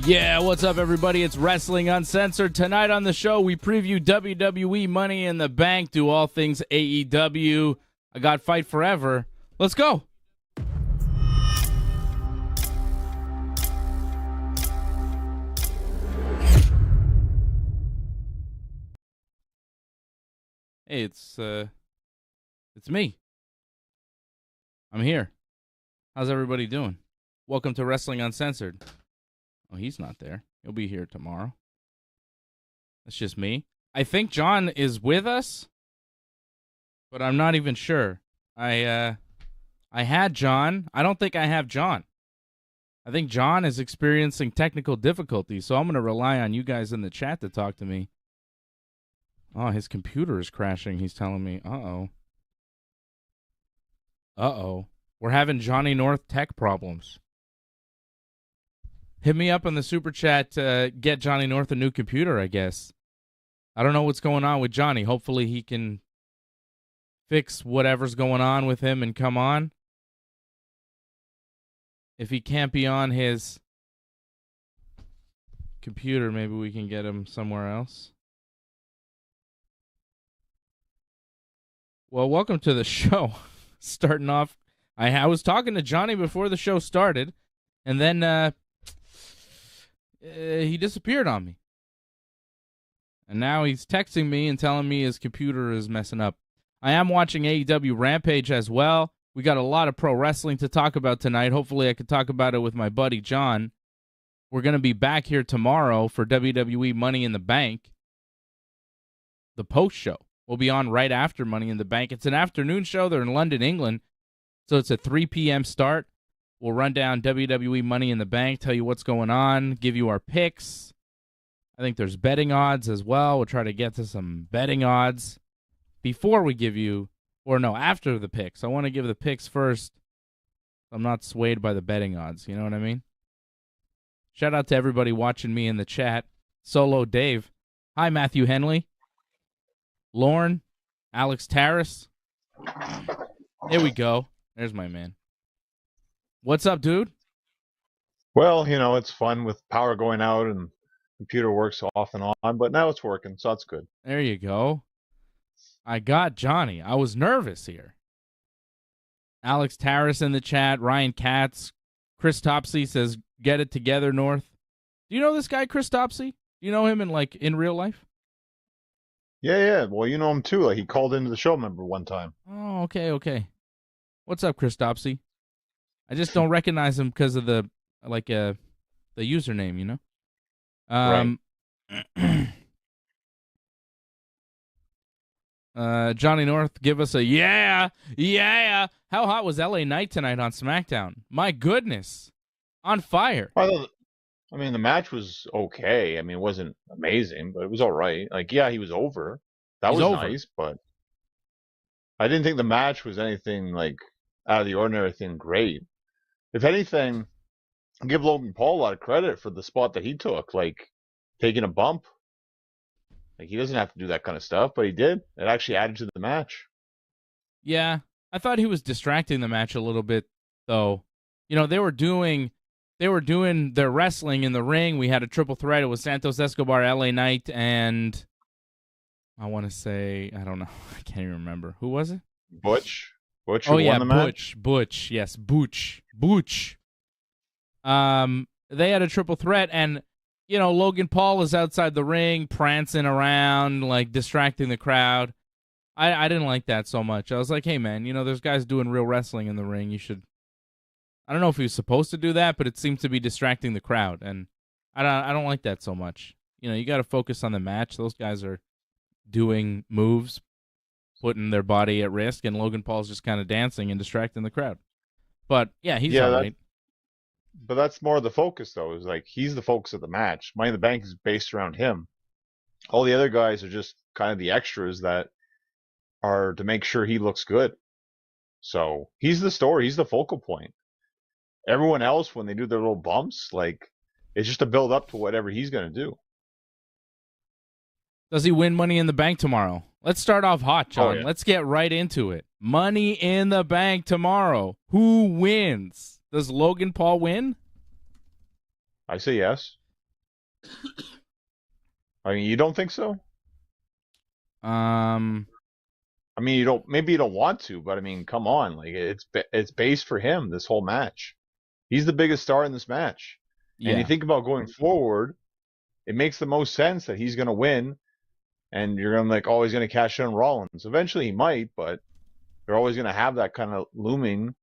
Yeah, what's up, everybody? It's Wrestling Uncensored. Tonight on the show, we preview WWE Money in the Bank, do all things AEW. I got Fight Forever. Let's go. Hey, it's me. I'm here. How's everybody doing? Welcome to Wrestling Uncensored. Oh, he's not there. He'll be here tomorrow. That's just me. I think John is with us, but I'm not even sure. I had John. I don't think I have John. I think John is experiencing technical difficulties, so I'm going to rely on you guys in the chat to talk to me. Oh, his computer is crashing, he's telling me. Uh-oh. Uh-oh. We're having Johnny North tech problems. Hit me up on the super chat to get Johnny North a new computer, I guess. I don't know what's going on with Johnny. Hopefully he can fix whatever's going on with him and come on. If he can't be on his computer, maybe we can get him somewhere else. Well, welcome to the show. Starting off, I was talking to Johnny before the show started, and then he disappeared on me. And now he's texting me and telling me his computer is messing up. I am watching AEW Rampage as well. We got a lot of pro wrestling to talk about tonight. Hopefully I could talk about it with my buddy John. We're going to be back here tomorrow for WWE Money in the Bank. The post show will be on right after Money in the Bank. It's an afternoon show. They're in London, England. So it's a 3 p.m. start. We'll run down WWE Money in the Bank, tell you what's going on, give you our picks. I think there's betting odds as well. We'll try to get to some betting odds before we give you, or no, after the picks. I want to give the picks first. I'm not swayed by the betting odds. You know what I mean? Shout out to everybody watching me in the chat. Solo Dave. Hi, Matthew Henley. Lauren. Alex Tarras. There we go. There's my man. What's up, dude? Well, you know, it's fun with power going out and computer works off and on, but now it's working, so that's good. There you go. I got Johnny. I was nervous here. Alex Tarras in the chat. Ryan Katz. Chris Topsy says, get it together, North. Do you know this guy, Chris Topsy? Do you know him in real life? Yeah. Well, you know him too. Like, he called into the show, remember, one time. Oh, okay. What's up, Chris Topsy? I just don't recognize him because of the username, you know? Right. Johnny North, give us a yeah. How hot was LA Knight tonight on SmackDown? My goodness. On fire. I mean, the match was okay. I mean, it wasn't amazing, but it was all right. Like, yeah, he was over. That was nice, but I didn't think the match was anything, like, out of the ordinary thing great. If anything, I give Logan Paul a lot of credit for the spot that he took, like taking a bump. Like, he doesn't have to do that kind of stuff, but he did. It actually added to the match. Yeah, I thought he was distracting the match a little bit, though. You know, they were doing their wrestling in the ring. We had a triple threat. It was Santos Escobar, LA Knight, and I want to say, I don't know, I can't even remember. Who was it? Butch. Oh yeah, Butch. Yes, Butch. They had a triple threat, and you know, Logan Paul is outside the ring, prancing around, like distracting the crowd. I didn't like that so much. I was like, hey man, you know, there's guys doing real wrestling in the ring. You should. I don't know if he was supposed to do that, but it seemed to be distracting the crowd, and I don't like that so much. You know, you got to focus on the match. Those guys are doing moves, putting their body at risk, and Logan Paul's just kind of dancing and distracting the crowd. But yeah, he's all right. But that's more of the focus, though. Is like he's the focus of the match. Money in the Bank is based around him. All the other guys are just kind of the extras that are to make sure he looks good. So he's the story. He's the focal point. Everyone else, when they do their little bumps, like it's just a build up to whatever he's going to do. Does he win Money in the Bank tomorrow? Let's start off hot, John. Oh, yeah. Let's get right into it. Money in the Bank tomorrow. Who wins? Does Logan Paul win? I say yes. I mean, you don't think so? Um, I mean, you don't. Maybe you don't want to, but I mean, come on, like it's based for him. This whole match, he's the biggest star in this match. And you yeah. think about going forward, it makes the most sense that he's going to win, and you're going to like, oh, he's going to cash in on Rollins. Eventually, he might, but they're always going to have that kind of looming,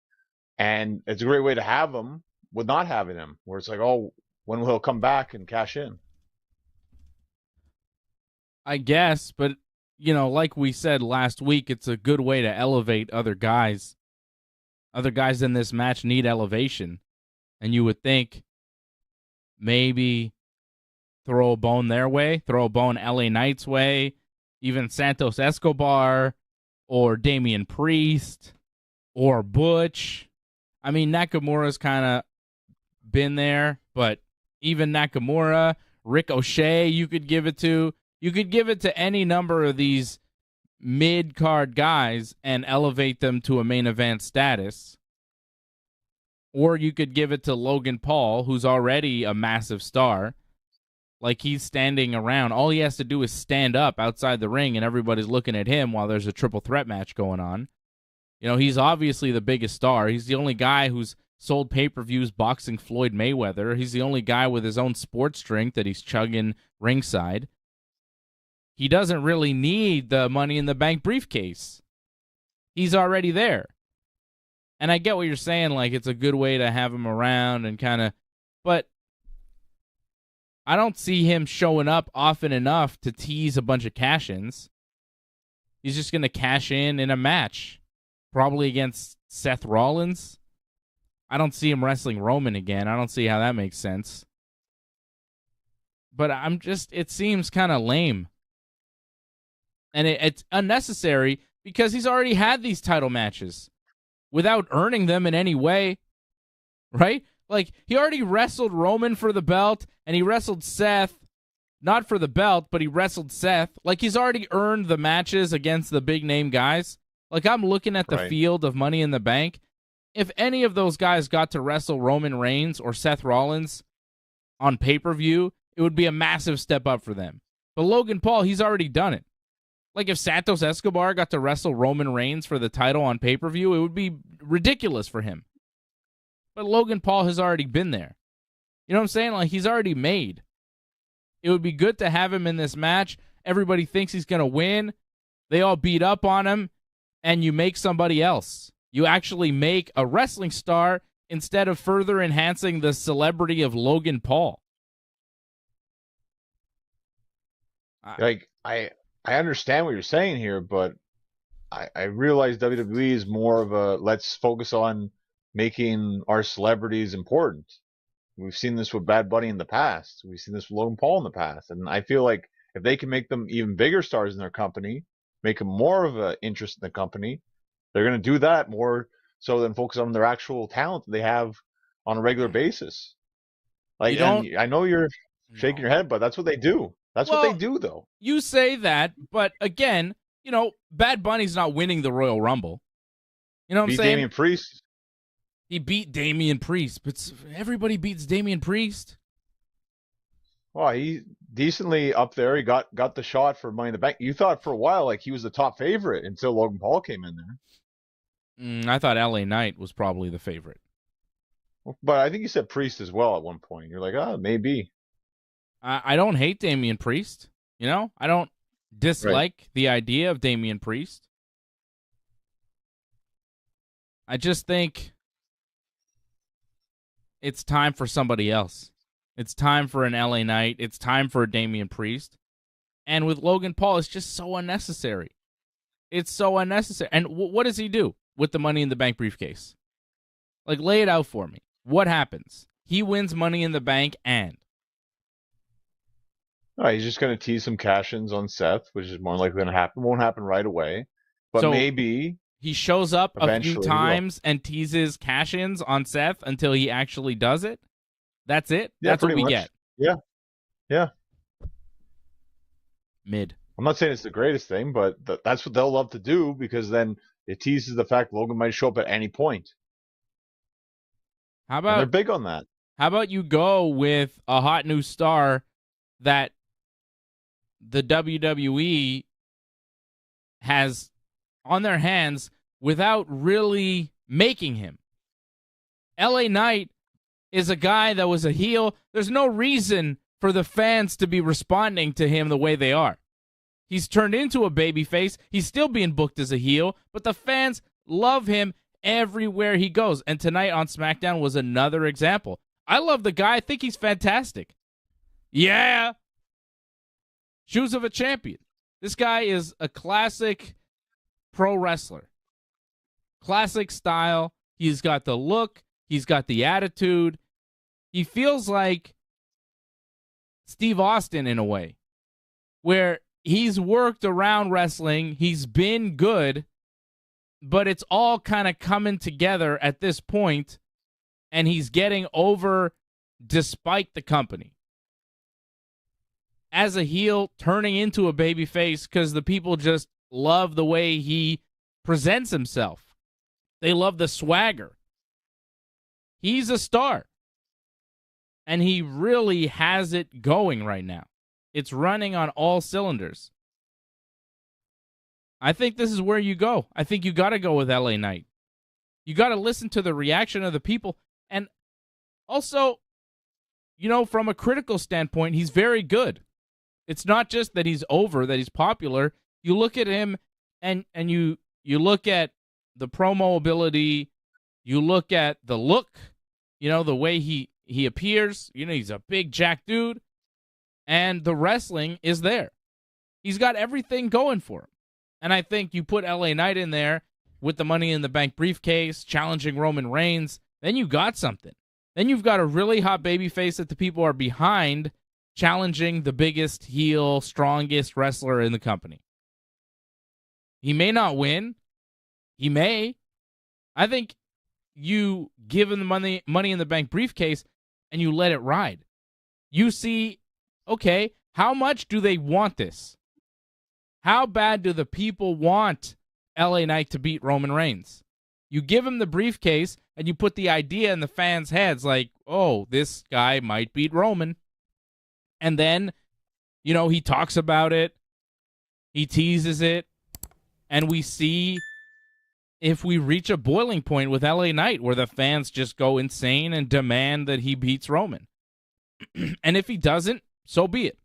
and it's a great way to have him with not having him, where it's like, oh, when will he come back and cash in? I guess, but like we said last week, it's a good way to elevate other guys. Other guys in this match need elevation, and you would think maybe throw a bone their way, throw a bone LA Knight's way, even Santos Escobar or Damian Priest or Butch. I mean, Nakamura's kind of been there, but even Nakamura, Ricochet, you could give it to. You could give it to any number of these mid-card guys and elevate them to a main event status. Or you could give it to Logan Paul, who's already a massive star. Like, he's standing around. All he has to do is stand up outside the ring, and everybody's looking at him while there's a triple threat match going on. He's obviously the biggest star. He's the only guy who's sold pay-per-views boxing Floyd Mayweather. He's the only guy with his own sports drink that he's chugging ringside. He doesn't really need the Money in the Bank briefcase. He's already there. And I get what you're saying, like it's a good way to have him around and kind of, but I don't see him showing up often enough to tease a bunch of cash-ins. He's just going to cash in a match, probably against Seth Rollins. I don't see him wrestling Roman again. I don't see how that makes sense. But it seems kind of lame. And it's unnecessary because he's already had these title matches without earning them in any way, right? Like, he already wrestled Roman for the belt, and he wrestled Seth, not for the belt, but he wrestled Seth. Like, he's already earned the matches against the big-name guys. Like, I'm looking at the field of Money in the Bank. If any of those guys got to wrestle Roman Reigns or Seth Rollins on pay-per-view, it would be a massive step up for them. But Logan Paul, he's already done it. Like, if Santos Escobar got to wrestle Roman Reigns for the title on pay-per-view, it would be ridiculous for him. But Logan Paul has already been there. You know what I'm saying? Like, he's already made. It would be good to have him in this match. Everybody thinks he's going to win. They all beat up on him, and you make somebody else. You actually make a wrestling star instead of further enhancing the celebrity of Logan Paul. I understand what you're saying here, but I realize WWE is more of a let's focus on making our celebrities important. We've seen this with Bad Bunny in the past. We've seen this with Logan Paul in the past. And I feel like if they can make them even bigger stars in their company, make them more of an interest in the company, they're going to do that more so than focus on their actual talent that they have on a regular basis. Like, and I know you're shaking your head, but that's what they do. That's what they do, though. You say that, but again, Bad Bunny's not winning the Royal Rumble. You know what I'm saying? Damian Priest. He beat Damian Priest, but everybody beats Damian Priest. Well, he decently up there. He got the shot for Money in the Bank. You thought for a while like he was the top favorite until Logan Paul came in there. I thought LA Knight was probably the favorite. But I think you said Priest as well at one point. You're like, maybe. I don't hate Damian Priest. I don't dislike the idea of Damian Priest. I just think it's time for somebody else. It's time for an LA Knight. It's time for a Damian Priest. And with Logan Paul, it's just so unnecessary. It's so unnecessary. And what does he do with the Money in the Bank briefcase? Like, lay it out for me. What happens? He wins Money in the Bank and... He's just going to tease some cash-ins on Seth, which is more likely going to happen. Won't happen right away. But so maybe... He shows up a few times and teases cash-ins on Seth until he actually does it? That's it? Yeah, that's what we get? Yeah. Mid. I'm not saying it's the greatest thing, but that's what they'll love to do because then it teases the fact Logan might show up at any point. How about... And they're big on that. How about you go with a hot new star that the WWE has on their hands without really making him. LA Knight is a guy that was a heel. There's no reason for the fans to be responding to him the way they are. He's turned into a babyface. He's still being booked as a heel, but the fans love him everywhere he goes. And tonight on SmackDown was another example. I love the guy. I think he's fantastic. Yeah. Shoes of a champion. This guy is a classic pro wrestler. Classic style. He's got the look. He's got the attitude. He feels like Steve Austin in a way, where he's worked around wrestling. He's been good, but it's all kind of coming together at this point, and he's getting over despite the company. As a heel, turning into a babyface because the people just love the way he presents himself. They love the swagger. He's a star. And he really has it going right now. It's running on all cylinders. I think this is where you go. I think you got to go with LA Knight. You got to listen to the reaction of the people. And also, you know, from a critical standpoint, he's very good. It's not just that he's over, that he's popular. You look at him and you look at the promo ability, you look at the look, you know, the way he appears. You know, he's a big jack dude, and the wrestling is there. He's got everything going for him. And I think you put LA Knight in there with the Money in the Bank briefcase, challenging Roman Reigns, then you got something. Then you've got a really hot babyface that the people are behind, challenging the biggest heel, strongest wrestler in the company. He may not win. He may. I think you give him the money in the Bank briefcase and you let it ride. You see, okay, how much do they want this? How bad do the people want LA Knight to beat Roman Reigns? You give him the briefcase and you put the idea in the fans' heads like, oh, this guy might beat Roman. And then, you know, he talks about it. He teases it. And we see if we reach a boiling point with LA Knight where the fans just go insane and demand that he beats Roman. And if he doesn't, so be it.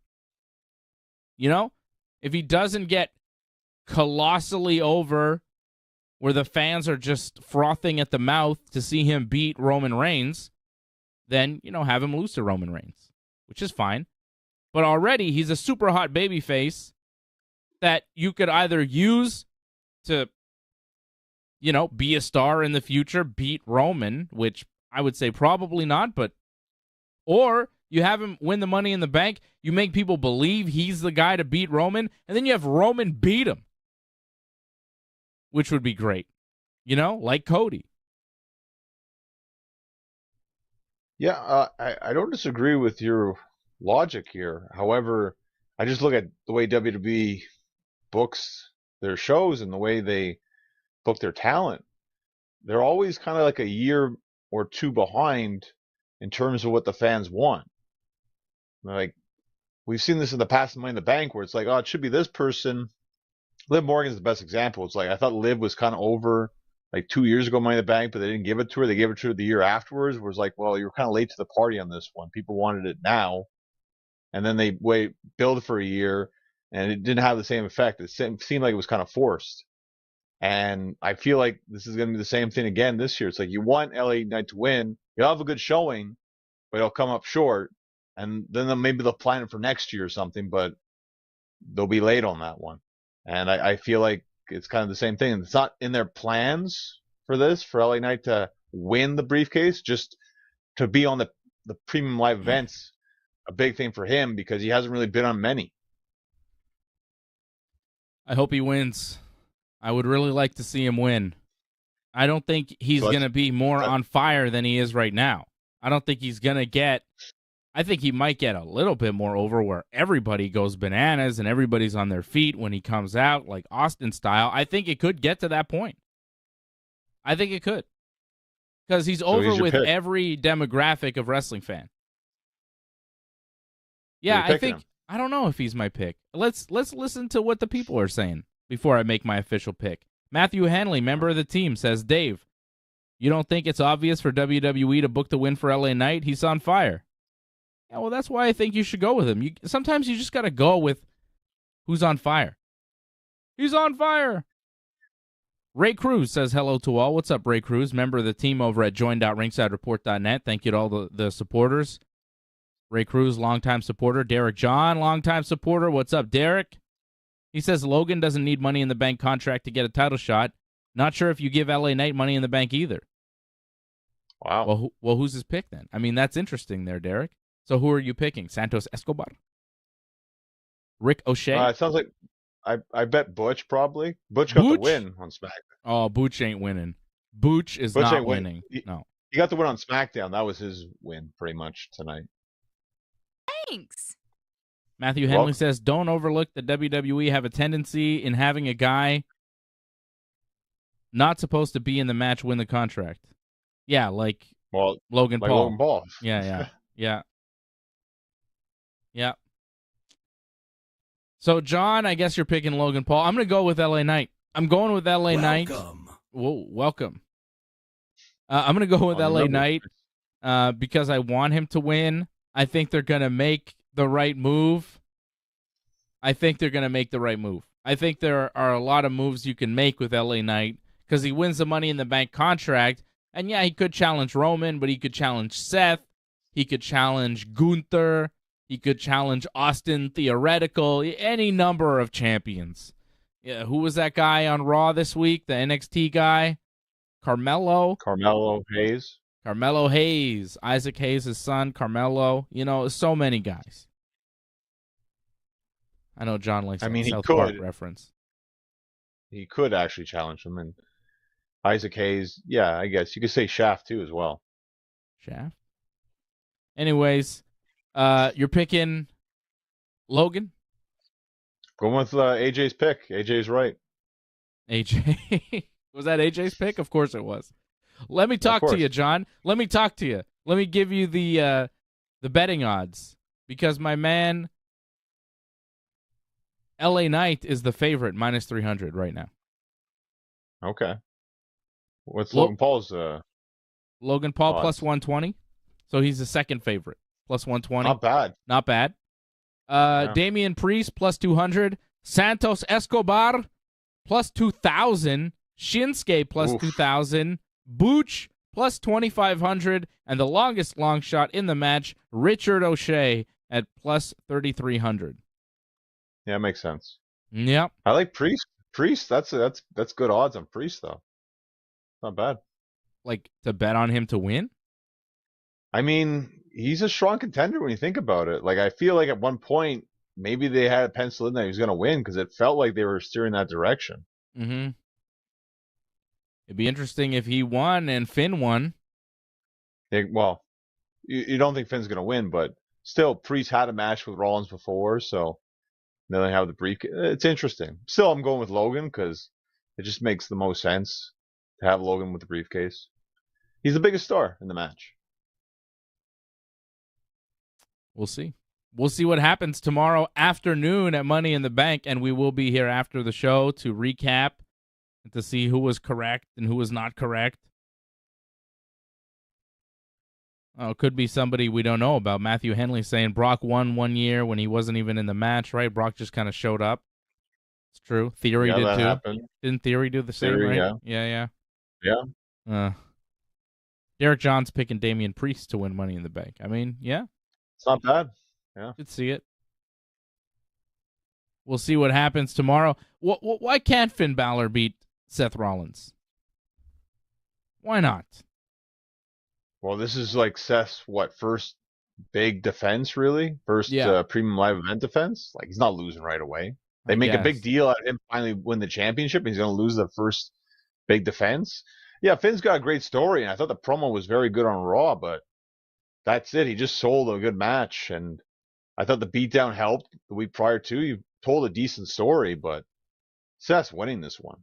You know, if he doesn't get colossally over where the fans are just frothing at the mouth to see him beat Roman Reigns, then, you know, have him lose to Roman Reigns, which is fine. But already he's a super hot babyface that you could either use to, you know, be a star in the future, beat Roman, which I would say probably not, but, or you have him win the Money in the Bank, you make people believe he's the guy to beat Roman, and then you have Roman beat him, which would be great, you know, like Cody. Yeah, I don't disagree with your logic here. However, I just look at the way WWE books their shows and the way they book their talent. They're always kind of like a year or two behind in terms of what the fans want. Like, we've seen this in the past in Money in the Bank where it's like, oh, it should be this person. Liv Morgan's the best example. It's like, I thought Liv was kind of over like 2 years ago, Money in the Bank, but they didn't give it to her. They gave it to her the year afterwards. Where it's like, well, you were kind of late to the party on this one. People wanted it now. And then they build it for a year, and it didn't have the same effect. It seemed like it was kind of forced. And I feel like this is going to be the same thing again this year. It's like you want LA Knight to win. You'll have a good showing, but it'll come up short. And then maybe they'll plan it for next year or something, but they'll be late on that one. And I feel like it's kind of the same thing. It's not in their plans for this, for LA Knight to win the briefcase, just to be on the premium live events, a big thing for him because he hasn't really been on many. I hope he wins. I would really like to see him win. I don't think he's going to be more on fire than he is right now. I don't think he's going to get... I think he might get a little bit more over where everybody goes bananas and everybody's on their feet when he comes out, like Austin style. I think it could get to that point. I think it could. Because he's over with every demographic of wrestling fan. Yeah, I don't know if he's my pick. Let's listen to what the people are saying before I make my official pick. Matthew Henley, member of the team, says, Dave, you don't think it's obvious for WWE to book the win for LA Knight? He's on fire. Yeah, well, that's why I think you should go with him. Sometimes you just got to go with who's on fire. He's on fire. Ray Cruz says hello to all. What's up, Ray Cruz? Member of the team over at join.ringsidereport.net. Thank you to all the supporters. Ray Cruz, longtime supporter. Derek John, longtime supporter. What's up, Derek? He says Logan doesn't need Money in the Bank contract to get a title shot. Not sure if you give LA Knight Money in the Bank either. Wow. Well, who's his pick then? I mean, that's interesting there, Derek. So who are you picking? Santos Escobar? Rick O'Shea? It sounds like I bet Butch probably. Butch got the win on SmackDown. Oh, Butch ain't winning. Butch not winning. No. He got the win on SmackDown. That was his win pretty much tonight. Thanks. Matthew Henley says, don't overlook the WWE have a tendency in having a guy not supposed to be in the match win the contract. Yeah, like Logan Paul. Logan Paul. Yeah. Yeah. So, John, I guess you're picking Logan Paul. I'm going to go with LA Knight. I'm going with LA Knight. Whoa, welcome. I'm going to go with LA Knight because I want him to win. I think they're going to make the right move. I think there are a lot of moves you can make with LA Knight because he wins the Money in the Bank contract. And yeah, he could challenge Roman, but he could challenge Seth. He could challenge Gunther. He could challenge Austin Theoretical. Any number of champions. Yeah, who was that guy on Raw this week? The NXT guy? Carmelo Hayes. Carmelo Hayes. Isaac Hayes' son, Carmelo. So many guys. I know John likes that South Park reference. He could actually challenge him. And Isaac Hayes, yeah, I guess. You could say Shaft, too, as well. Shaft? Anyways, you're picking Logan? Going with AJ's pick. AJ's right. AJ? Was that AJ's pick? Of course it was. Let me talk to you, John. Let me talk to you. Let me give you the betting odds. Because my man, LA Knight is the favorite, minus 300 right now. Okay. What's Logan Paul's? Logan Paul odds? plus 120. So he's the second favorite. Plus 120. Not bad. Yeah. Damian Priest plus 200. Santos Escobar plus 2,000. Shinsuke plus 2,000. Booch plus 2,500. And the longest long shot in the match, Richard O'Shea at plus 3,300. Yeah, makes sense. Yep. I like Priest. Priest, that's good odds on Priest though. Not bad. Like to bet on him to win? I mean, he's a strong contender when you think about it. Like I feel like at one point maybe they had penciled in that he was going to win because it felt like they were steering that direction. Mm-hmm. It'd be interesting if he won and Finn won. You don't think Finn's going to win, but still, Priest had a match with Rollins before, so then they have the briefcase. It's interesting. Still, I'm going with Logan because it just makes the most sense to have Logan with the briefcase. He's the biggest star in the match. We'll see. We'll see what happens tomorrow afternoon at Money in the Bank, and we will be here after the show to recap and to see who was correct and who was not correct. Oh, it could be somebody we don't know about. Matthew Henley saying Brock won one year when he wasn't even in the match, right? Brock just kind of showed up. It's true. Theory did too. Happened. Didn't Theory do the same, right? Yeah. Derek John's picking Damian Priest to win Money in the Bank. I mean, yeah. It's not bad. Yeah. Could see it. We'll see what happens tomorrow. Why can't Finn Balor beat Seth Rollins? Why not? Well, this is like Seth's, first big defense, really? First premium live event defense? Like, he's not losing right away. They make a big deal out of him finally win the championship, and he's going to lose the first big defense. Yeah, Finn's got a great story, and I thought the promo was very good on Raw, but that's it. He just sold a good match, and I thought the beatdown helped the week prior, too. You told a decent story, but Seth's winning this one.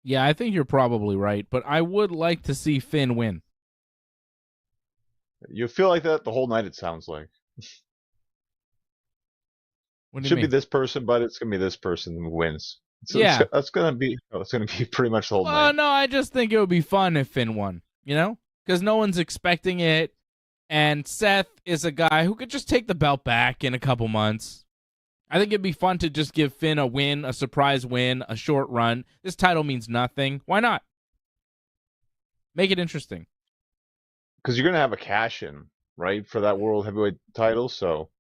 Yeah, I think you're probably right, but I would like to see Finn win. You feel like that the whole night, it sounds like. What It do you should be mean? this person, but it's gonna be this person who wins. Yeah. That's gonna be pretty much the whole Well, night. no, I just think it would be fun if Finn won, because no one's expecting it, and Seth is a guy who could just take the belt back in a couple months. I think it'd be fun to just give Finn a win, a surprise win, a short run. This title means nothing. Why not? Make it interesting. Because you're gonna have a cash in, right, for that world heavyweight title. So,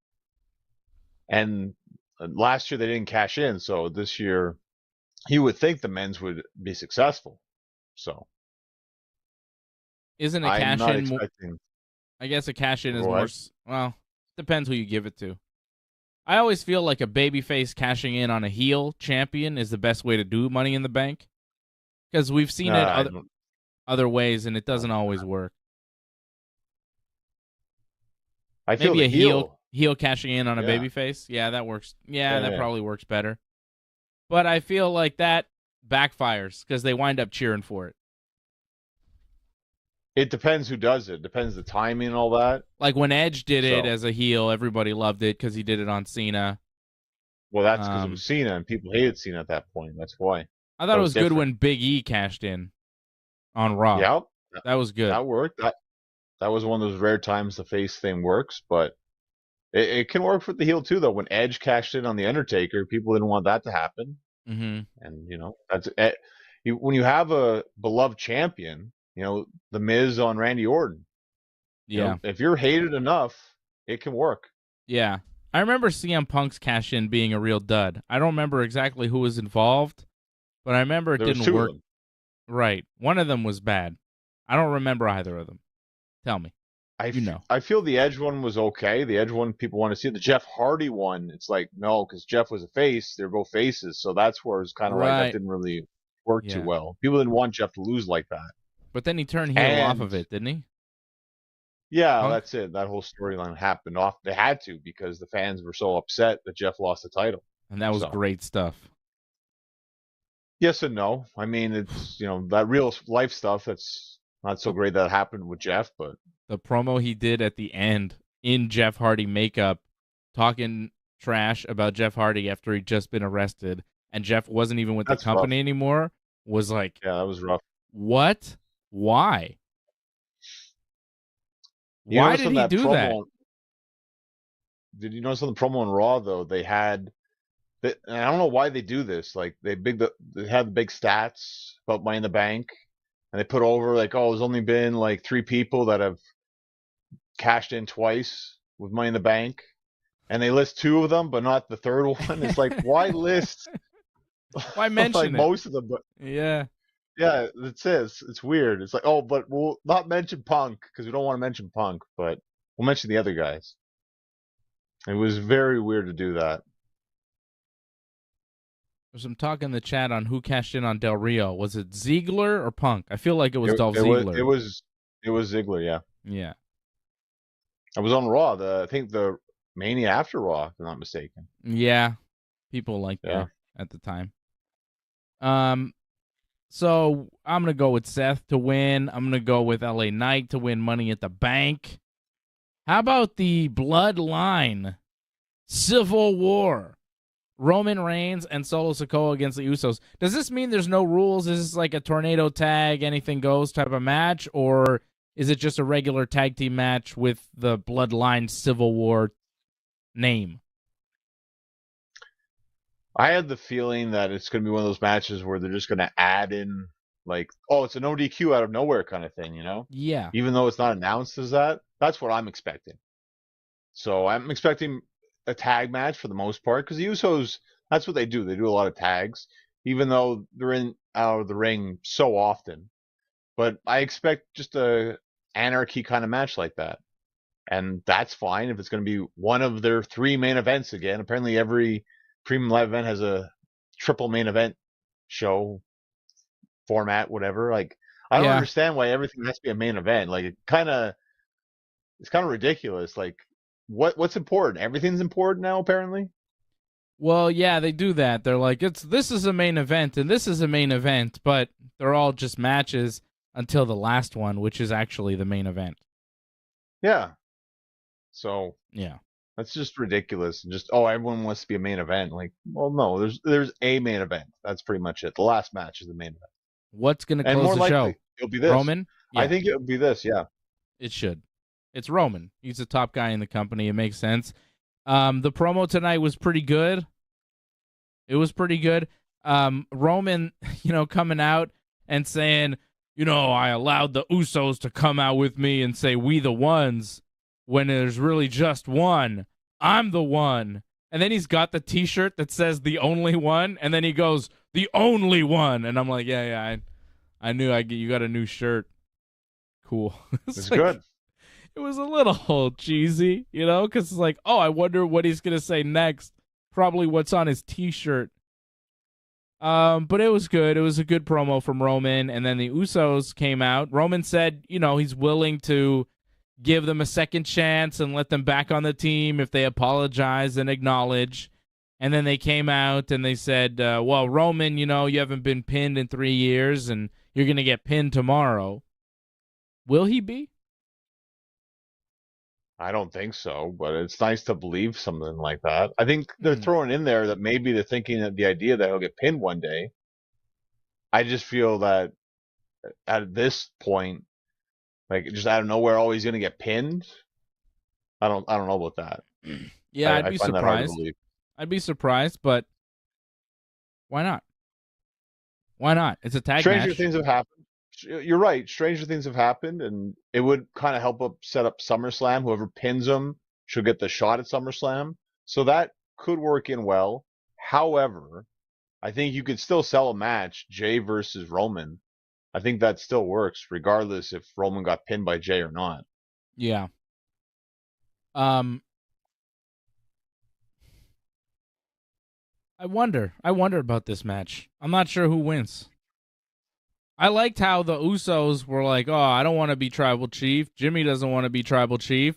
and last year they didn't cash in, so this year you would think the men's would be successful. So, Isn't a I'm cash not in? expecting. I guess a cash in is Go more. ahead. Well, depends who you give it to. I always feel like a babyface cashing in on a heel champion is the best way to do Money in the Bank, because we've seen it I don't. other ways, and it I don't doesn't always work. I feel Maybe the a heel cashing in on a Yeah. babyface. Yeah, that works. Yeah, that Yeah. probably works better. But I feel like that backfires because they wind up cheering for it. It depends who does it. Depends the timing and all that. Like when Edge did it So- as a heel, everybody loved it because he did it on Cena. Well, that's because it Um, was Cena, and people hated Cena at that point. That's why. I thought That it was was good different. when Big E cashed in on Raw. Yep, That was good. that worked. That was one of those rare times the face thing works, but it can work for the heel too. Though when Edge cashed in on the Undertaker, people didn't want that to happen, Mm-hmm. and that's when you have a beloved champion. The Miz on Randy Orton. Yeah. If you're hated enough, it can work. Yeah. I remember CM Punk's cash in being a real dud. I don't remember exactly who was involved, but I remember it There was didn't two work. of them. Right. One of them was bad. I don't remember either of them. Tell me. I feel the Edge one was okay. The Edge one people want to see. The Jeff Hardy one, it's like no, because Jeff was a face. They're both faces, so that's where it's kind of like Right. that didn't really work Yeah. too well. People didn't want Jeff to lose like that. But then he turned heel off And- of it, didn't he? Yeah, Punk? that's it. That whole storyline happened off. They had to because the fans were so upset that Jeff lost the title. And that was So. great stuff. Yes and no. I mean, it's that real life stuff. That's not so great that happened with Jeff, but The promo he did at the end in Jeff Hardy makeup, talking trash about Jeff Hardy after he'd just been arrested, and Jeff wasn't even with That's the company anymore, was like, yeah, that was rough. what? Why? You Why notice did on he that do promo that? on- Did you notice on the promo on Raw though? They had, and I don't know why they do this. Like they had the big stats about Money in the Bank, and they put over like, oh, there's only been like 3 people that have cashed in twice with Money in the Bank, and they list 2 of them, but not the third one. It's like, why list? Why mention like it? most of them? But Yeah. yeah, it says it's weird. It's like, oh, but we'll not mention Punk because we don't want to mention Punk, but we'll mention the other guys. It was very weird to do that. There's some talk in the chat on who cashed in on Del Rio. Was it Ziggler or Punk? I feel like it was Dolph Ziggler. It was Ziggler, yeah. Yeah. I was on Raw. I think the Mania after Raw, if I'm not mistaken. Yeah. People liked Yeah. that at the time. So I'm going to go with Seth to win. I'm going to go with LA Knight to win Money at the Bank. How about the Bloodline Civil War? Roman Reigns and Solo Sikoa against the Usos. Does this mean there's no rules? Is this like a tornado tag, anything goes type of match? Or is it just a regular tag team match with the Bloodline Civil War name? I had the feeling that it's going to be one of those matches where they're just going to add in, like, oh, it's an ODQ out of nowhere kind of thing, Yeah. Even though it's not announced as that. That's what I'm expecting. So I'm expecting a tag match for the most part because the Usos, that's what they do. They do a lot of tags, even though they're in out of the ring so often. But I expect just a anarchy kind of match like that. And that's fine if it's going to be one of their 3 main events again. Apparently every premium live event has a triple main event show format, whatever. Like, I don't understand why everything has to be a main event. Like, it's kind of ridiculous. Like, what's important? Everything's important now, apparently. Well, yeah, they do that. They're like, this is a main event and this is a main event, but they're all just matches until the last one, which is actually the main event. Yeah. So Yeah. That's just ridiculous. And just everyone wants to be a main event. Like, well, no, there's a main event. That's pretty much it. The last match is the main event. What's going to And close more the likely, show? it'll be this. Roman? Yeah. I think it would be this, yeah. It should. It's Roman. He's the top guy in the company. It makes sense. The promo tonight was pretty good. It was pretty good. Roman, coming out and saying, I allowed the Usos to come out with me and say, we the ones, when there's really just one. I'm the one. And then he's got the T-shirt that says the only one. And then he goes, the only one. And I'm like, yeah, I knew you got a new shirt. Cool. It's good. It was a little cheesy, because it's like, oh, I wonder what he's going to say next. Probably what's on his T-shirt. But it was good. It was a good promo from Roman. And then the Usos came out. Roman said, he's willing to give them a second chance and let them back on the team if they apologize and acknowledge. And then they came out and they said, well, Roman, you haven't been pinned in 3 years and you're going to get pinned tomorrow. Will he be? I don't think so, but it's nice to believe something like that. I think they're throwing in there that maybe they're thinking that the idea that he'll get pinned one day. I just feel that at this point, like just out of nowhere, he's going to get pinned. I don't know about that. Yeah, I'd be surprised. I'd be surprised, but why not? Why not? It's a tag Stranger match. things have happened. You're right. Stranger things have happened, and it would kind of help set up SummerSlam. Whoever pins him should get the shot at SummerSlam. So that could work in well. However, I think you could still sell a match, Jay versus Roman. I think that still works, regardless if Roman got pinned by Jay or not. Yeah. I wonder about this match. I'm not sure who wins. I liked how the Usos were like, oh, I don't want to be Tribal Chief. Jimmy doesn't want to be Tribal Chief.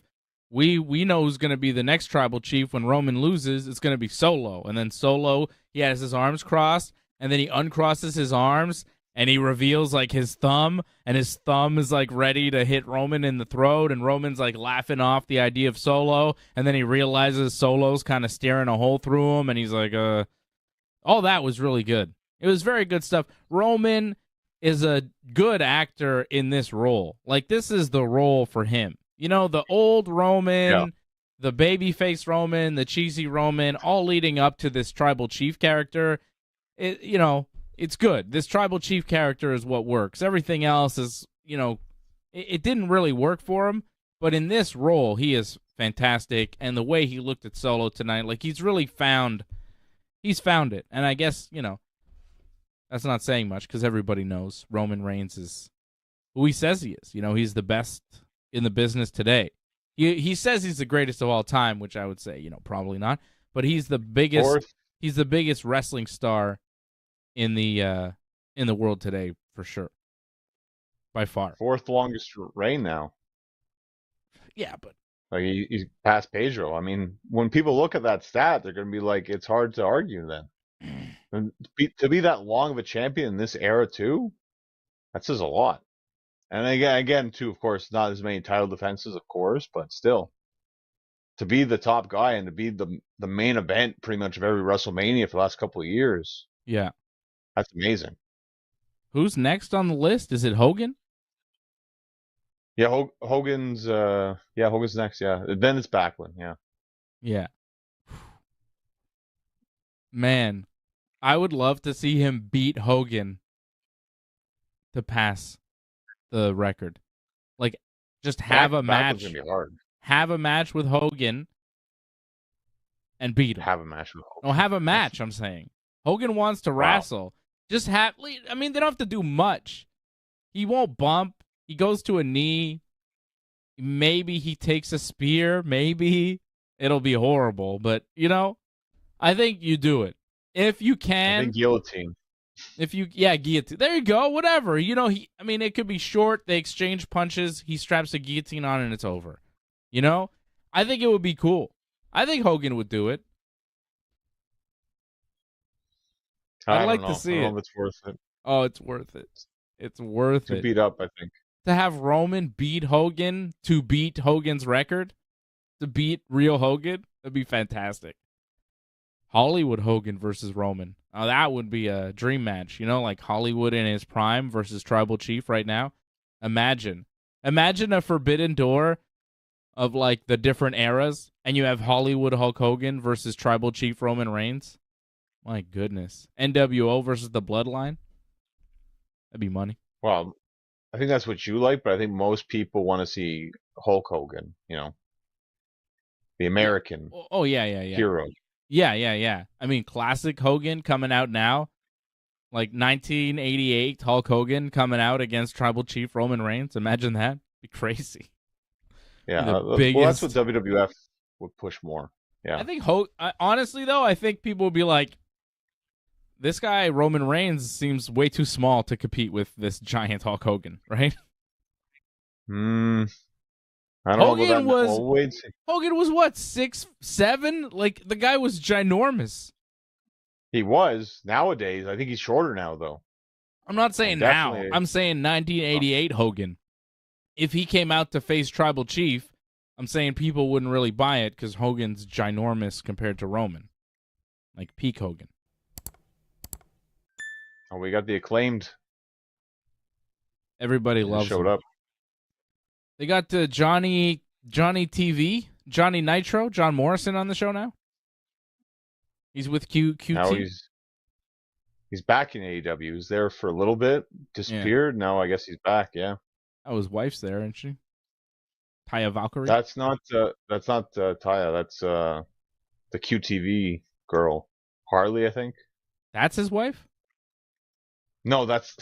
We know who's going to be the next Tribal Chief when Roman loses. It's going to be Solo. And then Solo, he has his arms crossed, and then he uncrosses his arms, and he reveals, like, his thumb, and his thumb is, like, ready to hit Roman in the throat, and Roman's, like, laughing off the idea of Solo, and then he realizes Solo's kind of staring a hole through him, and he's like, all that was really good. It was very good stuff. Roman is a good actor in this role. Like, this is the role for him. The old Roman, the babyface Roman, the cheesy Roman, all leading up to this Tribal Chief character. It's good. This Tribal Chief character is what works. Everything else is, it didn't really work for him. But in this role, he is fantastic. And the way he looked at Solo tonight, like, he's found it. And I guess, that's not saying much because everybody knows Roman Reigns is who he says he is. He's the best in the business today. He says he's the greatest of all time, which I would say, probably not. But he's the biggest. Fourth. He's the biggest wrestling star in the world today for sure, by far. Fourth longest reign now. Yeah, but like he's past Pedro. I mean, when people look at that stat, they're going to be like, it's hard to argue then. And to be that long of a champion in this era too, that says a lot. And again, too, of course, not as many title defenses, of course, but still, to be the top guy and to be the main event pretty much of every WrestleMania for the last couple of years. Yeah, that's amazing. Who's next on the list? Is it Hogan? Yeah, Hogan's next. Yeah, then it's Backlund. Yeah. Yeah. Man, I would love to see him beat Hogan to pass the record. Like, just have a match. Gonna be hard. Have a match with Hogan and beat him. Have a match with Hogan. No, have a match, I'm saying. Hogan wants to wrestle. Just have, I mean, they don't have to do much. He won't bump. He goes to a knee. Maybe he takes a spear. Maybe it'll be horrible. But, I think you do it. If you can. I think guillotine. Guillotine. There you go. Whatever. It could be short. They exchange punches. He straps a guillotine on and it's over. I think it would be cool. I think Hogan would do it. I'd like to see it. I don't know if it's worth it. Oh, it's worth it. It's worth it. To beat up, I think. To have Roman beat Hogan to beat Hogan's record, to beat real Hogan? That'd be fantastic. Hollywood Hogan versus Roman. Oh, that would be a dream match. You know, like Hollywood in his prime versus Tribal Chief right now. Imagine a Forbidden Door of like the different eras, and you have Hollywood Hulk Hogan versus Tribal Chief Roman Reigns. My goodness. NWO versus the Bloodline. That'd be money. Well, I think that's what you like, but I think most people want to see Hulk Hogan, you know, the American hero. Yeah. I mean, classic Hogan coming out now. Like 1988 Hulk Hogan coming out against Tribal Chief Roman Reigns. Imagine that. Be crazy. Yeah, well, that's what WWF would push more. Yeah. I think honestly though, I think people would be like, this guy Roman Reigns seems way too small to compete with this giant Hulk Hogan, right? I don't know about that. Hogan was what, 6'7"? Like the guy was ginormous. He was. Nowadays, I think he's shorter now, though. I'm not saying now. I'm saying 1988 Hogan. If he came out to face Tribal Chief, I'm saying people wouldn't really buy it because Hogan's ginormous compared to Roman. Like peak Hogan. Oh, we got the Acclaimed. Everybody loves showed him. Up. They got Johnny TV, Johnny Nitro, John Morrison on the show now. He's with QT. Now he's back in AEW. He was there for a little bit, disappeared. Now I guess he's back. Yeah. Oh, his wife's there, isn't she? Taya Valkyrie. That's not Taya. That's the QTV girl, Harley, I think. That's his wife. No, that's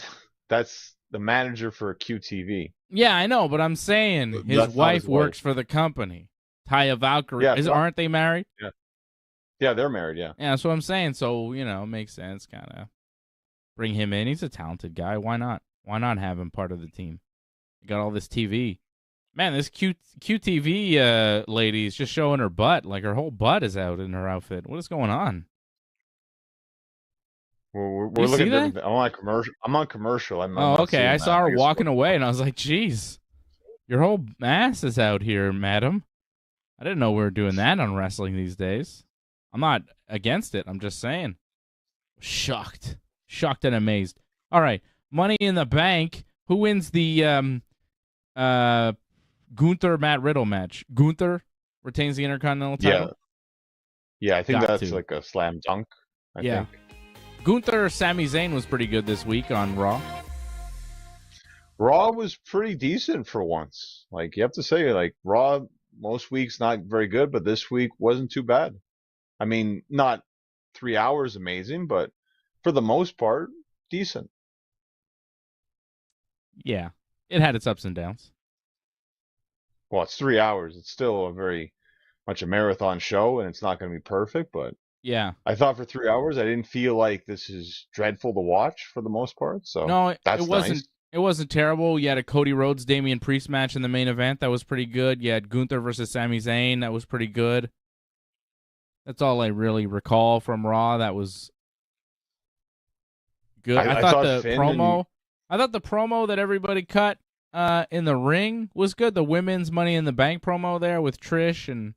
the manager for QTV. Yeah, I know, but I'm saying his wife works for the company. Taya Valkyrie. Yeah, aren't they married? Yeah. Yeah, they're married, yeah. Yeah, that's what I'm saying. So, you know, it makes sense, kind of. Bring him in. He's a talented guy. Why not? Why not have him part of the team? You got all this TV. Man, this QTV lady is just showing her butt. Like, her whole butt is out in her outfit. What is going on? We're looking at different. I'm on commercial. Okay. I saw her walking away, and I was like, "Geez, your whole ass is out here, madam." I didn't know we were doing that on wrestling these days. I'm not against it. I'm just saying. Shocked and amazed. All right, Money in the Bank. Who wins the Gunther Matt Riddle match? Gunther retains the Intercontinental title. Yeah. I think that's like a slam dunk. I think. Gunther Sami Zayn was pretty good this week on Raw. Raw was pretty decent for once. Like, you have to say, like, Raw most weeks not very good, but this week wasn't too bad. I mean, not 3 hours amazing, but for the most part, decent. Yeah, it had its ups and downs. Well, it's 3 hours. It's still a very much a marathon show, and it's not going to be perfect, but yeah, I thought for 3 hours, I didn't feel like this is dreadful to watch for the most part. So no, that's it wasn't. Nice. It wasn't terrible. You had a Cody Rhodes, Damian Priest match in the main event that was pretty good. You had Gunther versus Sami Zayn that was pretty good. That's all I really recall from Raw. That was good. I thought the promo. I thought the promo that everybody cut in the ring was good. The women's Money in the Bank promo there with Trish and